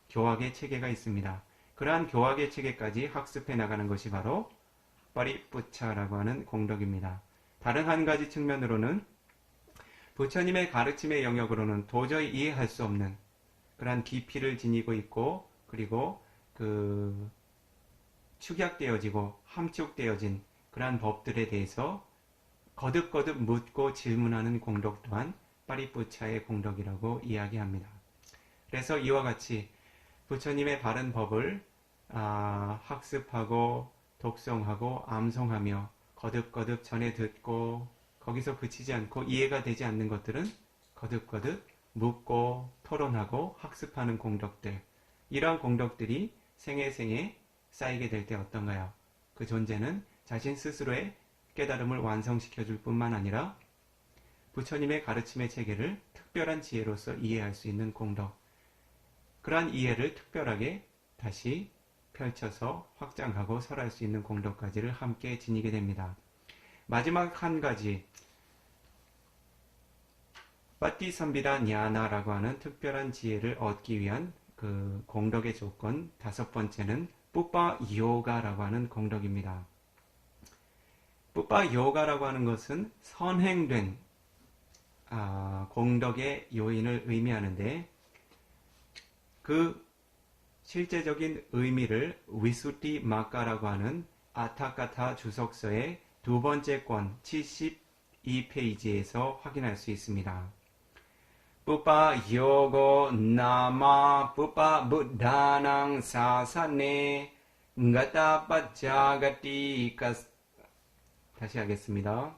교학의 체계가 있습니다. 그러한 교학의 체계까지 학습해 나가는 것이 바로 빠리뿌차라고 하는 공덕입니다. 다른 한 가지 측면으로는 부처님의 가르침의 영역으로는 도저히 이해할 수 없는 그러한 깊이를 지니고 있고 그리고 그 축약되어지고 함축되어진 그러한 법들에 대해서 거듭거듭 묻고 질문하는 공덕 또한 빠리뿌차의 공덕이라고 이야기합니다. 그래서 이와 같이 부처님의 바른 법을 학습하고 독송하고 암송하며 거듭거듭 전해 듣고 거기서 그치지 않고 이해가 되지 않는 것들은 거듭거듭 묻고 토론하고 학습하는 공덕들, 이러한 공덕들이 생애생애 쌓이게 될 때 어떤가요? 그 존재는 자신 스스로의 깨달음을 완성시켜 줄 뿐만 아니라 부처님의 가르침의 체계를 특별한 지혜로서 이해할 수 있는 공덕, 그러한 이해를 특별하게 다시 펼쳐서 확장하고 설할 수 있는 공덕까지를 함께 지니게 됩니다. 마지막 한 가지, 빠띠삼비다 냐나라고 하는 특별한 지혜를 얻기 위한 그 공덕의 조건, 다섯 번째는 뿌빠 요가라고 하는 공덕입니다. 뿌빠 요가라고 하는 것은 선행된 공덕의 요인을 의미하는데, 그 실제적인 의미를 위수티 마카라고 하는 아타카타 주석서의 두 번째 권 72페이지에서 확인할 수 있습니다. 뿌빠 요고 나마 뿌빠 부다낭 사사네 가타 빠짜가티 다시 하겠습니다.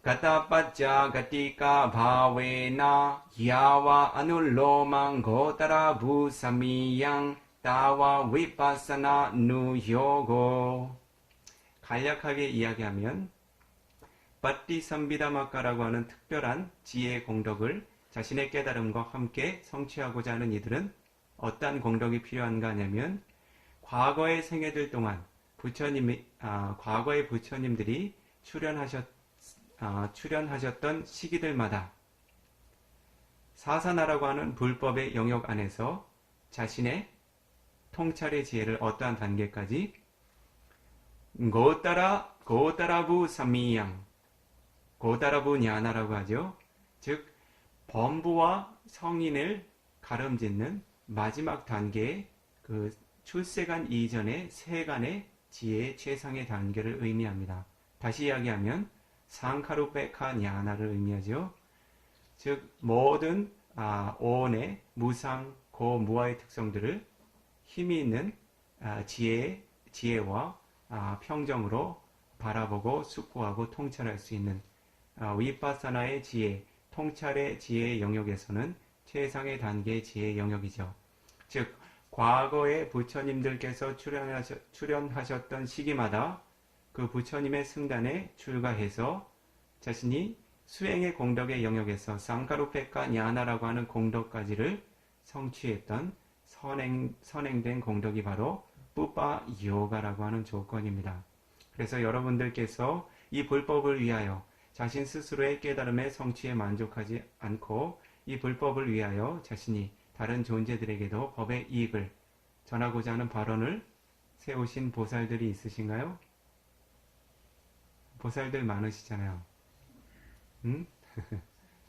가타 빠짜가티카 바웨나 야와 아눌로망 고타라 부사미양 따와 위파사나 누요고. 간략하게 이야기하면 빠띠삼비다마카라고 하는 특별한 지혜의 공덕을 자신의 깨달음과 함께 성취하고자 하는 이들은 어떠한 공덕이 필요한가 하냐면, 과거의 생애들 동안 과거의 부처님들이 출연하셨던 시기들마다 사사나라고 하는 불법의 영역 안에서 자신의 통찰의 지혜를 어떠한 단계까지 고따라부 삼미양, 고따라부 냐나라고 하죠. 즉 범부와 성인을 가름짓는 마지막 단계의 그 출세간 이전의 세간의 지혜의 최상의 단계를 의미합니다. 다시 이야기하면 상카루페카 냐나를 의미하죠. 즉 모든 오온의 무상, 고, 무아의 특성들을 힘이 있는 지혜와 평정으로 바라보고 숙고하고 통찰할 수 있는 위파사나의 지혜, 통찰의 지혜의 영역에서는 최상의 단계의 지혜의 영역이죠. 즉 과거의 부처님들께서 출연하셨던 시기마다 그 부처님의 승단에 출가해서 자신이 수행의 공덕의 영역에서 상카루페카 냐나라고 하는 공덕까지를 성취했던 선행된 공덕이 바로 뿌빠 요가라고 하는 조건입니다. 그래서 여러분들께서 이 불법을 위하여 자신 스스로의 깨달음의 성취에 만족하지 않고 이 불법을 위하여 자신이 다른 존재들에게도 법의 이익을 전하고자 하는 발언을 세우신 보살들이 있으신가요? 보살들 많으시잖아요. 응?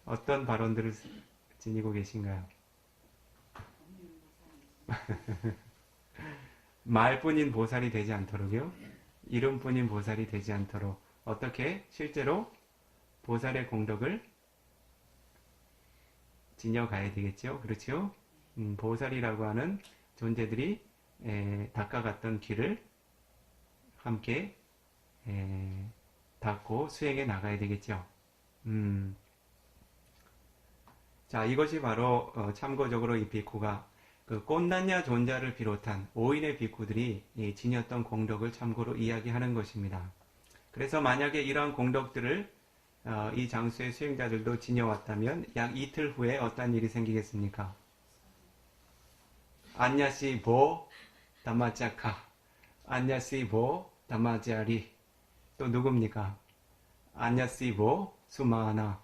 어떤 발언들을 지니고 계신가요? 말뿐인 보살이 되지 않도록요? 이름뿐인 보살이 되지 않도록 어떻게 실제로 보살의 공덕을 지녀가야 되겠죠? 그렇죠? 보살이라고 하는 존재들이 닦아갔던 길을 함께 닦고 수행해 나가야 되겠죠? 자, 이것이 바로 참고적으로 이 비쿠가 그 꽃난야 존자를 비롯한 5인의 비쿠들이 지녔던 공덕을 참고로 이야기하는 것입니다. 그래서 만약에 이러한 공덕들을 이 장수의 수행자들도 지녀왔다면 약 이틀 후에 어떤 일이 생기겠습니까? 안야시 보 담마짜카, 안야시 보 담마짜리, 또 누굽니까? 안야시 보 수마나,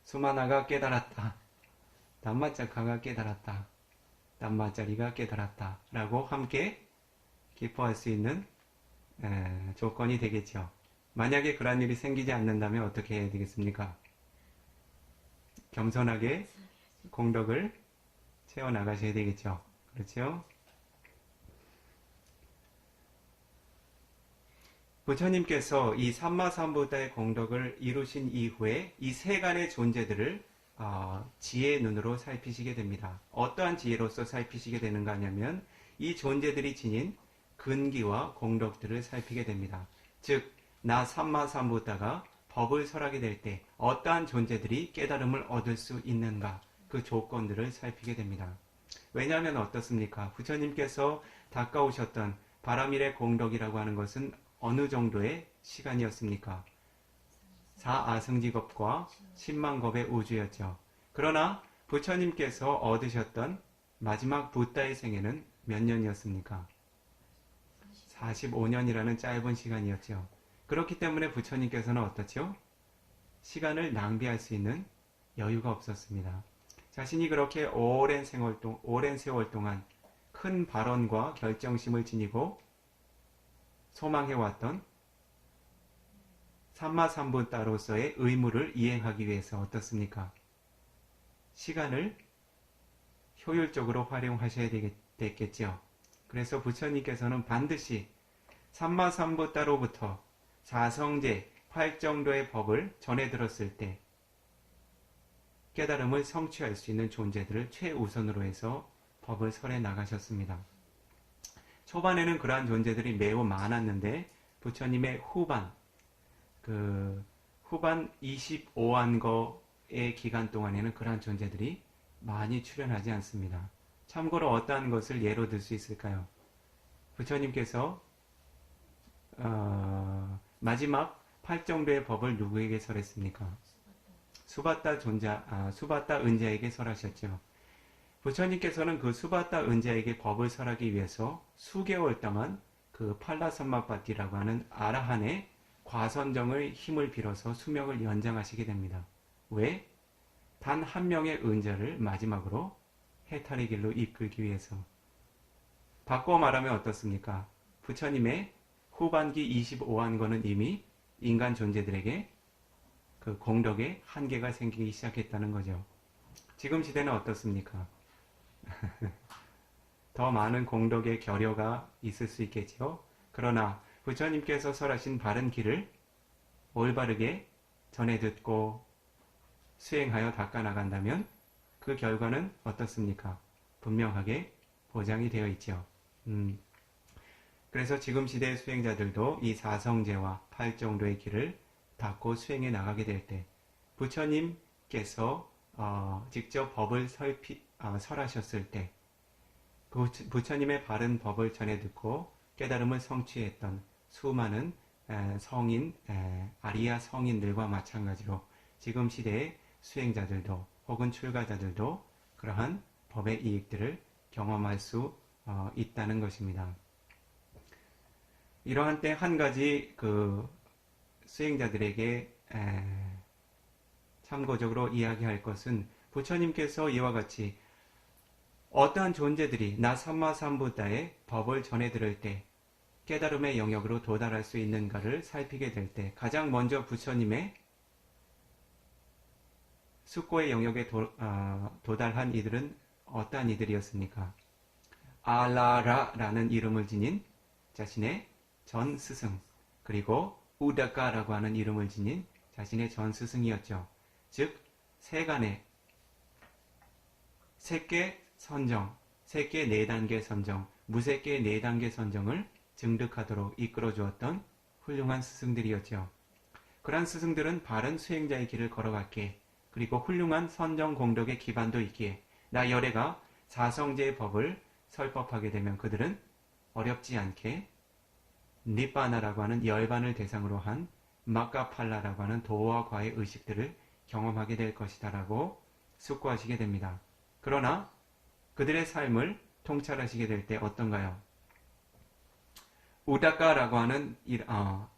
수마나가 깨달았다, 담마짜카가 깨달았다, 담마짜리가 깨달았다 라고 함께 기뻐할 수 있는 조건이 되겠죠. 만약에 그런 일이 생기지 않는다면 어떻게 해야 되겠습니까? 겸손하게 공덕을 채워나가셔야 되겠죠. 그렇죠? 부처님께서 이 삼마삼부다의 공덕을 이루신 이후에 이 세간의 존재들을 지혜의 눈으로 살피시게 됩니다. 어떠한 지혜로서 살피시게 되는가 하냐면 이 존재들이 지닌 근기와 공덕들을 살피게 됩니다. 즉, 나 삼마삼부다가 법을 설하게 될 때 어떠한 존재들이 깨달음을 얻을 수 있는가 그 조건들을 살피게 됩니다. 왜냐하면 어떻습니까? 부처님께서 닦아오셨던 바라밀의 공덕이라고 하는 것은 어느 정도의 시간이었습니까? 4아승직업과 10만겁의 우주였죠. 그러나 부처님께서 얻으셨던 마지막 붓다의 생애는 몇 년이었습니까? 45년이라는 짧은 시간이었죠. 그렇기 때문에 부처님께서는 어떻죠? 시간을 낭비할 수 있는 여유가 없었습니다. 자신이 그렇게 오랜 세월 동안 큰 발언과 결정심을 지니고 소망해왔던 삼마삼부따로서의 의무를 이행하기 위해서 어떻습니까? 시간을 효율적으로 활용하셔야 되겠죠. 그래서 부처님께서는 반드시 삼마삼부따로부터 4성제 8정도의 법을 전해 들었을 때 깨달음을 성취할 수 있는 존재들을 최우선으로 해서 법을 설해 나가셨습니다. 초반에는 그러한 존재들이 매우 많았는데 부처님의 후반 25안거의 기간 동안에는 그러한 존재들이 많이 출현하지 않습니다. 참고로 어떠한 것을 예로 들 수 있을까요? 부처님께서 마지막 8정도의 법을 누구에게 설했습니까? 수바타 은자에게 설하셨죠. 부처님께서는 그 수바타 은자에게 법을 설하기 위해서 수개월 동안 그 팔라삼마파티라고 하는 아라한의 과선정의 힘을 빌어서 수명을 연장하시게 됩니다. 왜? 단 한 명의 은자를 마지막으로 해탈의 길로 이끌기 위해서. 바꿔 말하면 어떻습니까? 부처님의 후반기 25안거는 이미 인간 존재들에게 그 공덕의 한계가 생기기 시작했다는 거죠. 지금 시대는 어떻습니까? 더 많은 공덕의 결여가 있을 수 있겠죠. 그러나 부처님께서 설하신 바른 길을 올바르게 전해 듣고 수행하여 닦아나간다면 그 결과는 어떻습니까? 분명하게 보장이 되어 있죠. 그래서 지금 시대의 수행자들도 이 4성제와 8정도의 길을 닦고 수행해 나가게 될 때 부처님께서 직접 법을 설하셨을 때 부처님의 바른 법을 전해 듣고 깨달음을 성취했던 수많은 성인, 아리야 성인들과 마찬가지로 지금 시대의 수행자들도 혹은 출가자들도 그러한 법의 이익들을 경험할 수 있다는 것입니다. 이러한 때 한 가지 그 수행자들에게 참고적으로 이야기할 것은 부처님께서 이와 같이 어떠한 존재들이 나 삼마삼부다의 법을 전해 들을 때 깨달음의 영역으로 도달할 수 있는가를 살피게 될 때 가장 먼저 부처님의 숙고의 영역에 도달한 이들은 어떠한 이들이었습니까? 알라라라는 이름을 지닌 자신의 전 스승, 그리고 우다카라고 하는 이름을 지닌 자신의 전 스승이었죠. 즉 세간의 세계 선정, 세계 4단계 선정, 무세계 4단계 선정을 증득하도록 이끌어 주었던 훌륭한 스승들이었죠. 그러한 스승들은 바른 수행자의 길을 걸어갔기에 그리고 훌륭한 선정 공덕의 기반도 있기에 나 열애가 4성제의 법을 설법하게 되면 그들은 어렵지 않게 니빠나라고 하는 열반을 대상으로 한 마카팔라라고 하는 도와 과의 의식들을 경험하게 될 것이다라고 숙고하시게 됩니다. 그러나 그들의 삶을 통찰하시게 될 때 어떤가요? 우다카라고 하는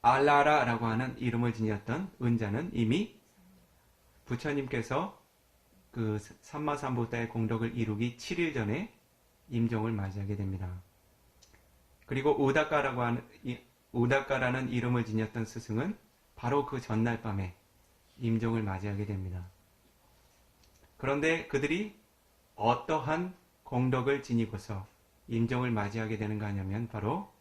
알라라라고 하는 이름을 지녔던 은자는 이미 부처님께서 그 삼마삼부다의 공덕을 이루기 7일 전에 임종을 맞이하게 됩니다. 그리고 우다카라는 이름을 지녔던 스승은 바로 그 전날 밤에 임종을 맞이하게 됩니다. 그런데 그들이 어떠한 공덕을 지니고서 임종을 맞이하게 되는 거 아니냐면 바로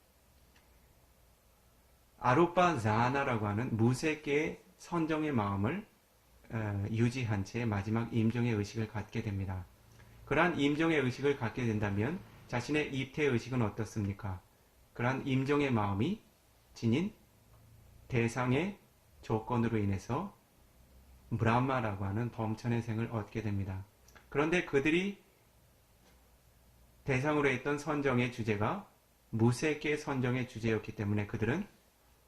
아루빠 자나라고 하는 무색계의 선정의 마음을 유지한 채 마지막 임종의 의식을 갖게 됩니다. 그러한 임종의 의식을 갖게 된다면 자신의 입퇴 의식은 어떻습니까? 그러한 임종의 마음이 지닌 대상의 조건으로 인해서 브라마라고 하는 범천의 생을 얻게 됩니다. 그런데 그들이 대상으로 했던 선정의 주제가 무색계 선정의 주제였기 때문에 그들은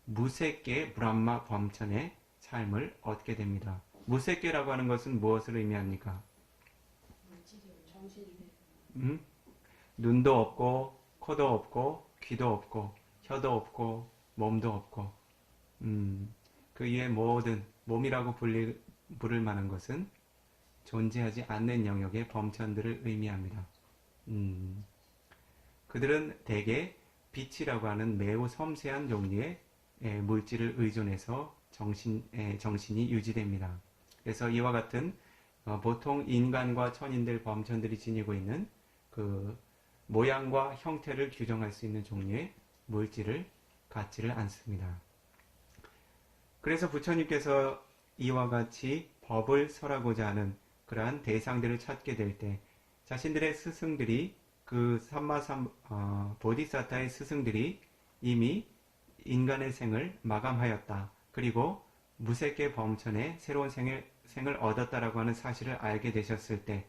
무색계 브라마 범천의 삶을 얻게 됩니다. 무색계라고 하는 것은 무엇을 의미합니까? 눈도 없고 코도 없고 귀도 없고 혀도 없고 몸도 없고 그 이외 모든 몸이라고 부를 만한 것은 존재하지 않는 영역의 범천들을 의미합니다. 그들은 대개 빛이라고 하는 매우 섬세한 종류의 물질을 의존해서 정신이 유지됩니다. 그래서 이와 같은 보통 인간과 천인들 범천들이 지니고 있는 그 모양과 형태를 규정할 수 있는 종류의 물질을 갖지를 않습니다. 그래서 부처님께서 이와 같이 법을 설하고자 하는 그러한 대상들을 찾게 될 때 자신들의 스승들이 그 보디사타의 스승들이 이미 인간의 생을 마감하였다. 그리고 무색계 범천의 새로운 생을 얻었다라고 하는 사실을 알게 되셨을 때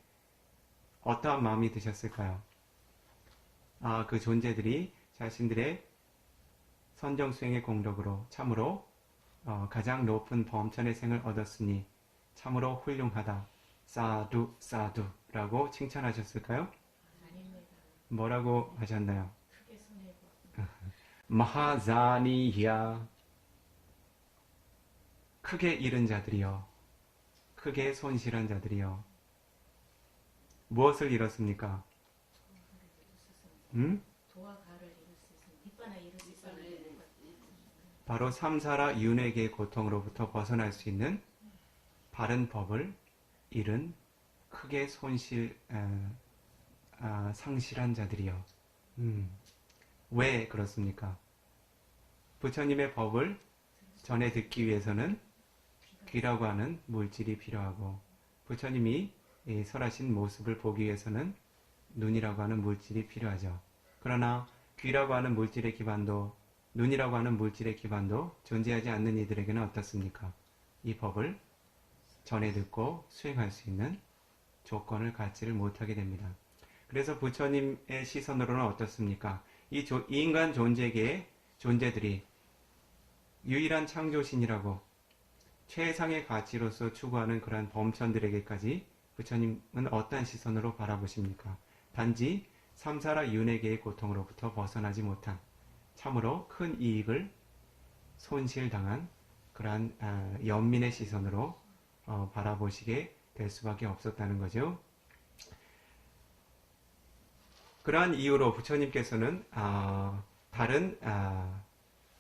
어떠한 마음이 드셨을까요? 그 존재들이 자신들의 선정수행의 공덕으로 참으로 가장 높은 범천의 생을 얻었으니 참으로 훌륭하다. 사두 사두라고 칭찬하셨을까요? 아닙니다. 뭐라고 하셨나요? 크게 손해보. 마하자니야 크게 잃은 자들이여 크게 손실한 자들이여 무엇을 잃었습니까? 도화가를 이룰 수 있으면 뒷바나 이룰 수 있었는데 바로 삼사라 윤회계의 고통으로부터 벗어날 수 있는 바른 법을 잃은 크게 상실한 자들이여. 왜 그렇습니까? 부처님의 법을 전해 듣기 위해서는 귀라고 하는 물질이 필요하고 부처님이 설하신 모습을 보기 위해서는 눈이라고 하는 물질이 필요하죠. 그러나 귀라고 하는 물질의 기반도 눈이라고 하는 물질의 기반도 존재하지 않는 이들에게는 어떻습니까? 이 법을 전해 듣고 수행할 수 있는 조건을 갖지를 못하게 됩니다. 그래서 부처님의 시선으로는 어떻습니까? 이 인간 존재계의 존재들이 유일한 창조신이라고 최상의 가치로서 추구하는 그러한 범천들에게까지 부처님은 어떠한 시선으로 바라보십니까? 단지 삼사라 윤회계의 고통으로부터 벗어나지 못한 참으로 큰 이익을 손실당한 그러한 연민의 시선으로 바라보시게 될 수밖에 없었다는 거죠. 그러한 이유로 부처님께서는 다른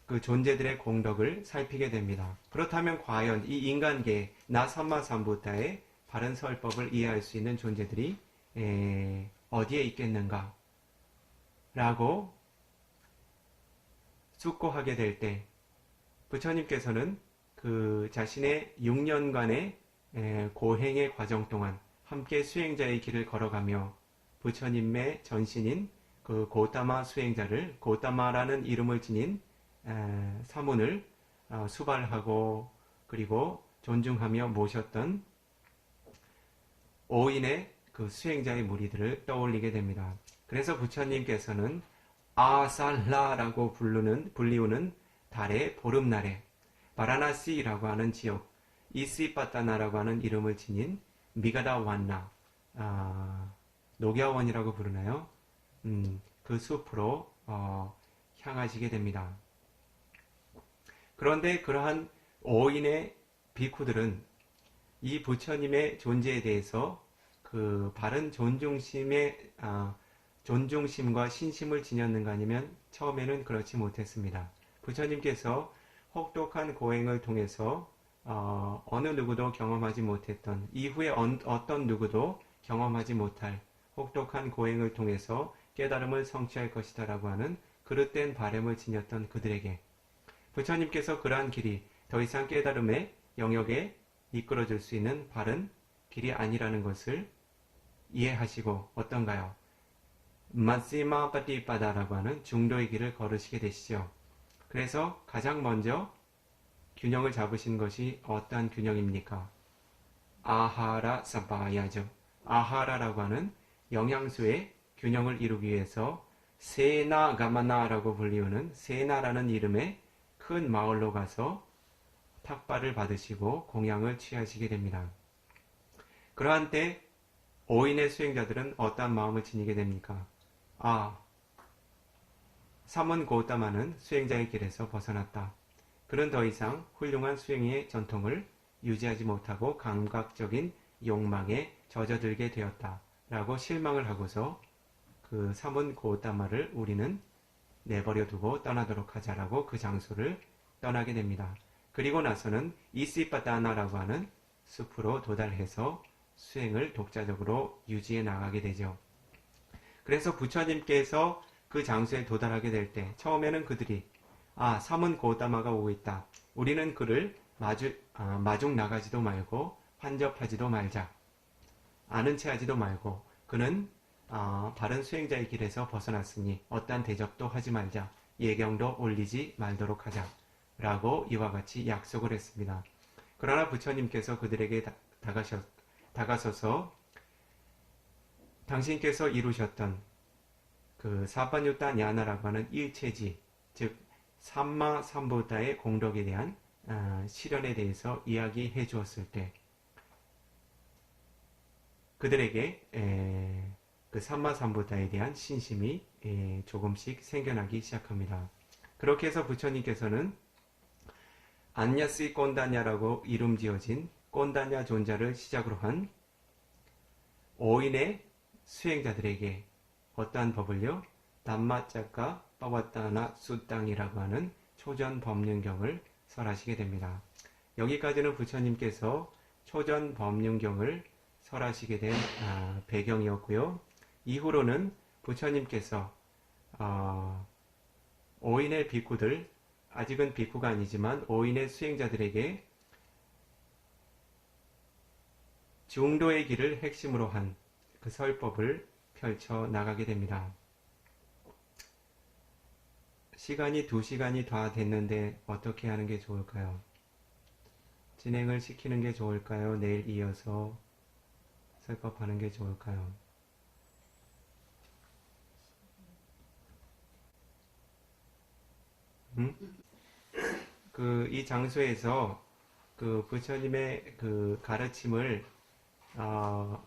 그 존재들의 공덕을 살피게 됩니다. 그렇다면 과연 이 인간계 나 삼마삼부타의 바른 설법을 이해할 수 있는 존재들이 어디에 있겠는가? 라고 숙고하게 될 때 부처님께서는 그 자신의 6년간의 고행의 과정 동안 함께 수행자의 길을 걸어가며 부처님의 전신인 그 고타마 수행자를 고타마라는 이름을 지닌 사문을 수발하고 그리고 존중하며 모셨던 5인의 그 수행자의 무리들을 떠올리게 됩니다. 그래서 부처님께서는 아살라라고 불리우는 달의 보름날에 바라나시라고 하는 지역 이시파타나라고 하는 이름을 지닌 미가다완나 녹야원이라고 부르나요? 그 숲으로 향하시게 됩니다. 그런데 그러한 5인의 비쿠들은 이 부처님의 존재에 대해서 그 바른 존중심과 신심을 지녔는가 아니면 처음에는 그렇지 못했습니다. 부처님께서 혹독한 고행을 통해서 어느 누구도 경험하지 못했던 이후에 어떤 누구도 경험하지 못할 혹독한 고행을 통해서 깨달음을 성취할 것이다 라고 하는 그릇된 바램을 지녔던 그들에게 부처님께서 그러한 길이 더 이상 깨달음의 영역에 이끌어줄 수 있는 바른 길이 아니라는 것을 이해하시고 어떤가요? 마시마 파티파다라고 하는 중도의 길을 걸으시게 되시죠. 그래서 가장 먼저 균형을 잡으신 것이 어떠한 균형입니까? 아하라 사바야죠. 아하라라고 하는 영양소의 균형을 이루기 위해서 세나 가마나라고 불리우는 세나라는 이름의 큰 마을로 가서 탁발을 받으시고 공양을 취하시게 됩니다. 그러한 때 5인의 수행자들은 어떠한 마음을 지니게 됩니까? 사문 고우타마는 수행자의 길에서 벗어났다. 그는 더 이상 훌륭한 수행의 전통을 유지하지 못하고 감각적인 욕망에 젖어들게 되었다. 라고 실망을 하고서 그 사문 고우타마를 우리는 내버려 두고 떠나도록 하자라고 그 장소를 떠나게 됩니다. 그리고 나서는 이시파타나라고 하는 숲으로 도달해서 수행을 독자적으로 유지해 나가게 되죠. 그래서 부처님께서 그 장소에 도달하게 될 때 처음에는 그들이 사문 고우타마가 오고 있다. 우리는 그를 마중 나가지도 말고 환접하지도 말자. 아는 체 하지도 말고 그는 바른 수행자의 길에서 벗어났으니 어떠한 대접도 하지 말자. 예경도 올리지 말도록 하자. 라고 이와 같이 약속을 했습니다. 그러나 부처님께서 그들에게 다가서서 당신께서 이루셨던 그 사파뉴타 냐나라고 하는 일체지, 즉 삼마 삼부타의 공덕에 대한 실현에 대해서 이야기해 주었을 때 그들에게 그 삼마 삼부타에 대한 신심이 조금씩 생겨나기 시작합니다. 그렇게 해서 부처님께서는 안냐스이 꼰다냐라고 이름 지어진 꼰다냐 존자를 시작으로 한 5인의 수행자들에게 어떠한 법을요? 담마짜까 빠와따나 수땅이라고 하는 초전 법륜경을 설하시게 됩니다. 여기까지는 부처님께서 초전 법륜경을 설하시게 된 배경이었고요. 이후로는 부처님께서 5인의 비쿠들, 아직은 비쿠가 아니지만 5인의 수행자들에게 중도의 길을 핵심으로 한 그 설법을 펼쳐 나가게 됩니다. 시간이 2시간이 다 됐는데 어떻게 하는 게 좋을까요? 진행을 시키는 게 좋을까요? 내일 이어서 설법하는 게 좋을까요? 이 장소에서 그 부처님의 그 가르침을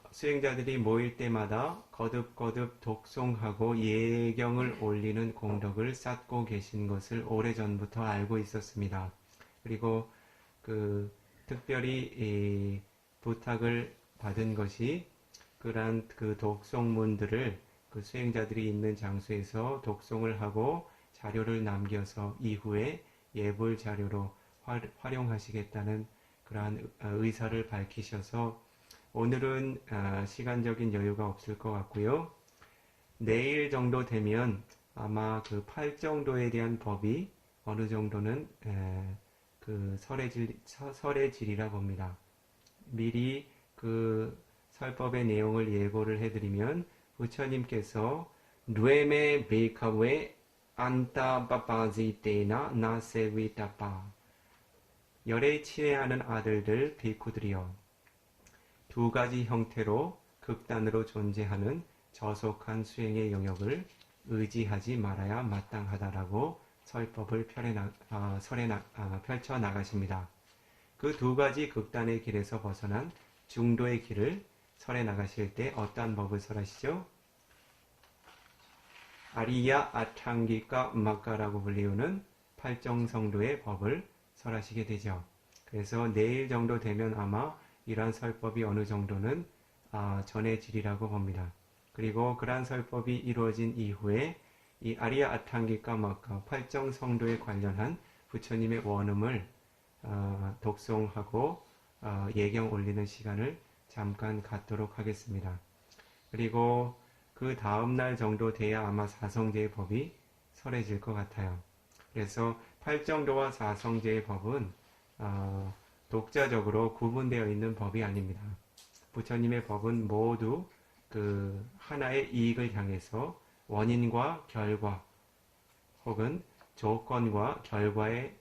수행자들이 모일 때마다 거듭거듭 독송하고 예경을 올리는 공덕을 쌓고 계신 것을 오래전부터 알고 있었습니다. 그리고 특별히 부탁을 받은 것이 그러한 그 독송문들을 그 수행자들이 있는 장소에서 독송을 하고 자료를 남겨서 이후에 예불 자료로 활용하시겠다는 그러한 의사를 밝히셔서 오늘은 시간적인 여유가 없을 것 같고요. 내일 정도 되면 아마 그 8정도에 대한 법이 어느 정도는 그 설의 질이라 봅니다. 미리 그 설법의 내용을 예고를 해드리면 부처님께서 누에메 베이카웨 안타바바지테나 나세위타파 열에 친애하는 아들들 비쿠들이여 2가지 형태로 극단으로 존재하는 저속한 수행의 영역을 의지하지 말아야 마땅하다라고 설법을 펼쳐 나가십니다. 그 2가지 극단의 길에서 벗어난 중도의 길을 설해 나가실 때 어떠한 법을 설하시죠? 아리야 아탕기까 마카라고 불리우는 8정성도의 법을 설하시게 되죠. 그래서 내일 정도 되면 아마 이러한 설법이 어느 정도는 전해지리라고 봅니다. 그리고 그러한 설법이 이루어진 이후에 이 아리야 아탕기까 마카 8정성도에 관련한 부처님의 원음을 독송하고 예경 올리는 시간을 잠깐 갖도록 하겠습니다. 그리고 그 다음날 정도 돼야 아마 사성제의 법이 설해질 것 같아요. 그래서 팔정도와 사성제의 법은 독자적으로 구분되어 있는 법이 아닙니다. 부처님의 법은 모두 그 하나의 이익을 향해서 원인과 결과 혹은 조건과 결과의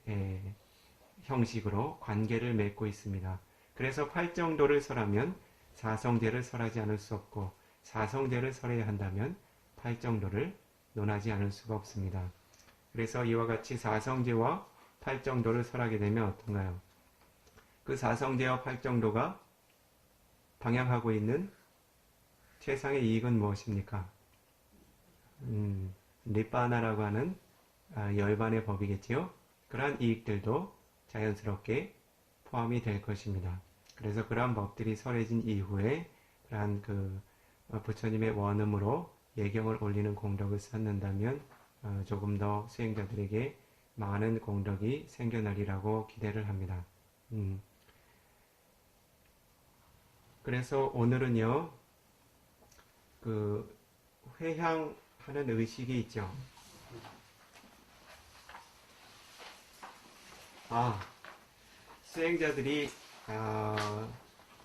형식으로 관계를 맺고 있습니다. 그래서 팔정도를 설하면 사성제를 설하지 않을 수 없고 사성제를 설해야 한다면 팔정도를 논하지 않을 수가 없습니다. 그래서 이와 같이 사성제와 팔정도를 설하게 되면 어떤가요? 그 사성제와 팔정도가 방향하고 있는 최상의 이익은 무엇입니까? 니빠나라고 하는 열반의 법이겠지요. 그러한 이익들도 자연스럽게 포함이 될 것입니다. 그래서 그러한 법들이 설해진 이후에 그러한 부처님의 원음으로 예경을 올리는 공덕을 쌓는다면 조금 더 수행자들에게 많은 공덕이 생겨나리라고 기대를 합니다. 그래서 오늘은요, 회향하는 의식이 있죠. 수행자들이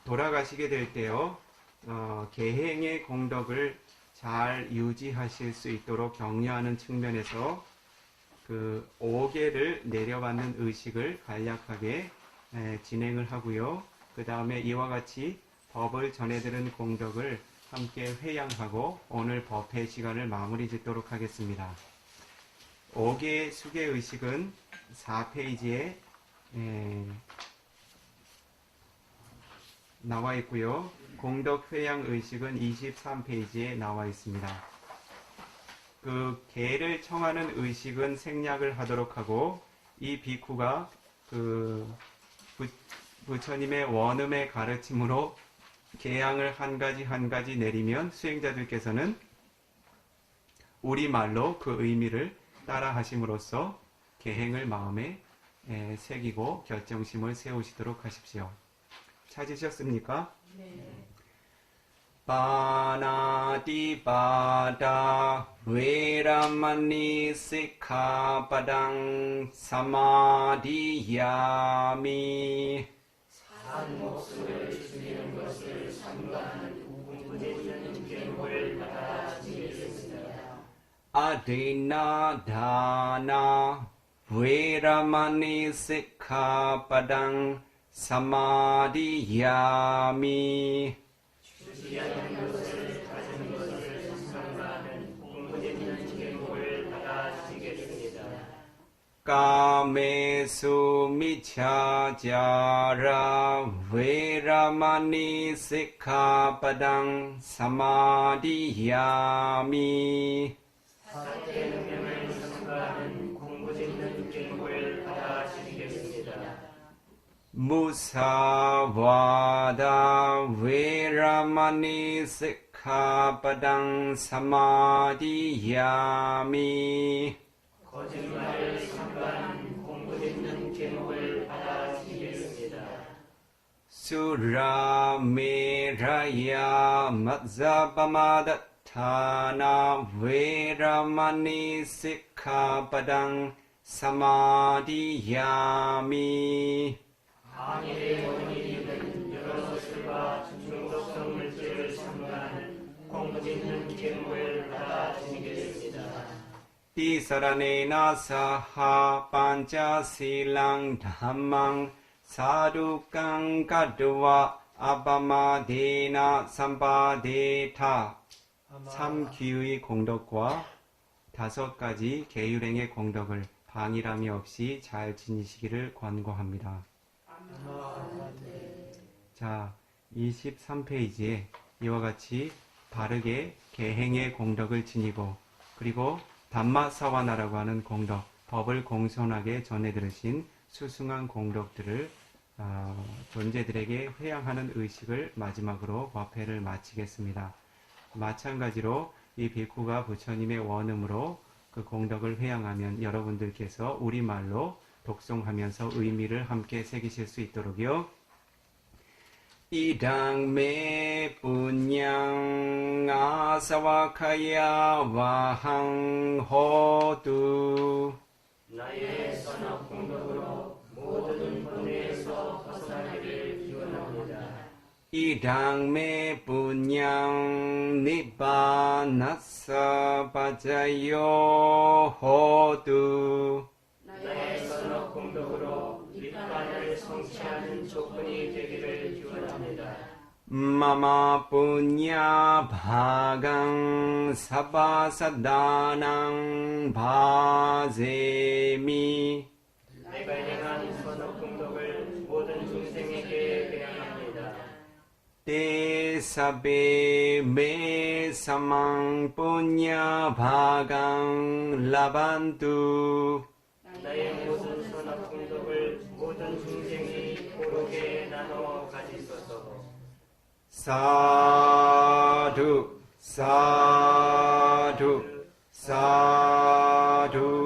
돌아가시게 될 때요, 계행의 공덕을 잘 유지하실 수 있도록 격려하는 측면에서 그 5개를 내려받는 의식을 간략하게 진행을 하고요. 그 다음에 이와 같이 법을 전해들은 공덕을 함께 회양하고 오늘 법회 시간을 마무리 짓도록 하겠습니다. 5개의 수계 의식은 4페이지에 나와 있고요. 공덕 회양 의식은 23페이지에 나와 있습니다. 그 계를 청하는 의식은 생략을 하도록 하고 이 비쿠가 부처님의 원음의 가르침으로 계양을 한 가지 내리면 수행자들께서는 우리말로 그 의미를 따라 하심으로써 계행을 마음에 새기고 결정심을 세우시도록 하십시오. 찾으셨습니까? 네. 파나티파타 웨라마니 시카파당 사마디야미. 산 목숨을 죽이는 것을 삼가하는 구분되는 계몽을 받아 지겠습니다. 아디나다나 웨라마니 시카파당 사마디야미. 주지하는 것을 가진 것을 삼가하는 구분되는 계몽을 받아 지겠습니다. 까메수 미차자라 웨라마니 시카파당 사마디야미. 사태 능명을 삼가하는 공부짓는 계몽을 받아 지겠습니다. 무사와다 웨라마니 시카파당 사마디야미. 거짓말을 삼가하는 공부짓는 계몽을 받아 지겠습니다. 수라메라야 맞자바마다타나 웨라마니 시카파당 사마디야미. 항해의 원인이 있는 여러 것들과 중독성 물질을 삼가하는 공부짓는 계몽을 받아 지겠습니다. 티사라네나 사하 판차실랑 담망 사두깡 가드와 아바마데나 삼바데타. 3귀의 공덕과 5가지 계율행의 공덕을 방일함이 없이 잘 지니시기를 권고합니다. 자, 23페이지에 이와 같이 바르게 계행의 공덕을 지니고 그리고 담마사와나라고 하는 공덕, 법을 공손하게 전해 들으신 수승한 공덕들을 존재들에게 회양하는 의식을 마지막으로 법회를 마치겠습니다. 마찬가지로 이 비쿠가 부처님의 원음으로 그 공덕을 회양하면 여러분들께서 우리말로 독송하면서 의미를 함께 새기실 수 있도록요. 이당 메 뿌냥 사와카야 와항호두 나의 선악 공덕으로 모든 번뇌에서 벗어나기를 기원합니다. 이당메 분양 니바나사 바자요 호두 나의 선악 공덕으로 니판을 성취하는 조건이 되기를 기원합니다. 마마 punya bhagang sabbasadanang bhajemi 내가 행한 선악 공덕을 모든 중생에게 배양합니다. te sabe me samang punya bhagang labantu 나의 모든 선악 공덕을 모든 중생이 고르게 나눠 가지소서. sadhu sadhu sadhu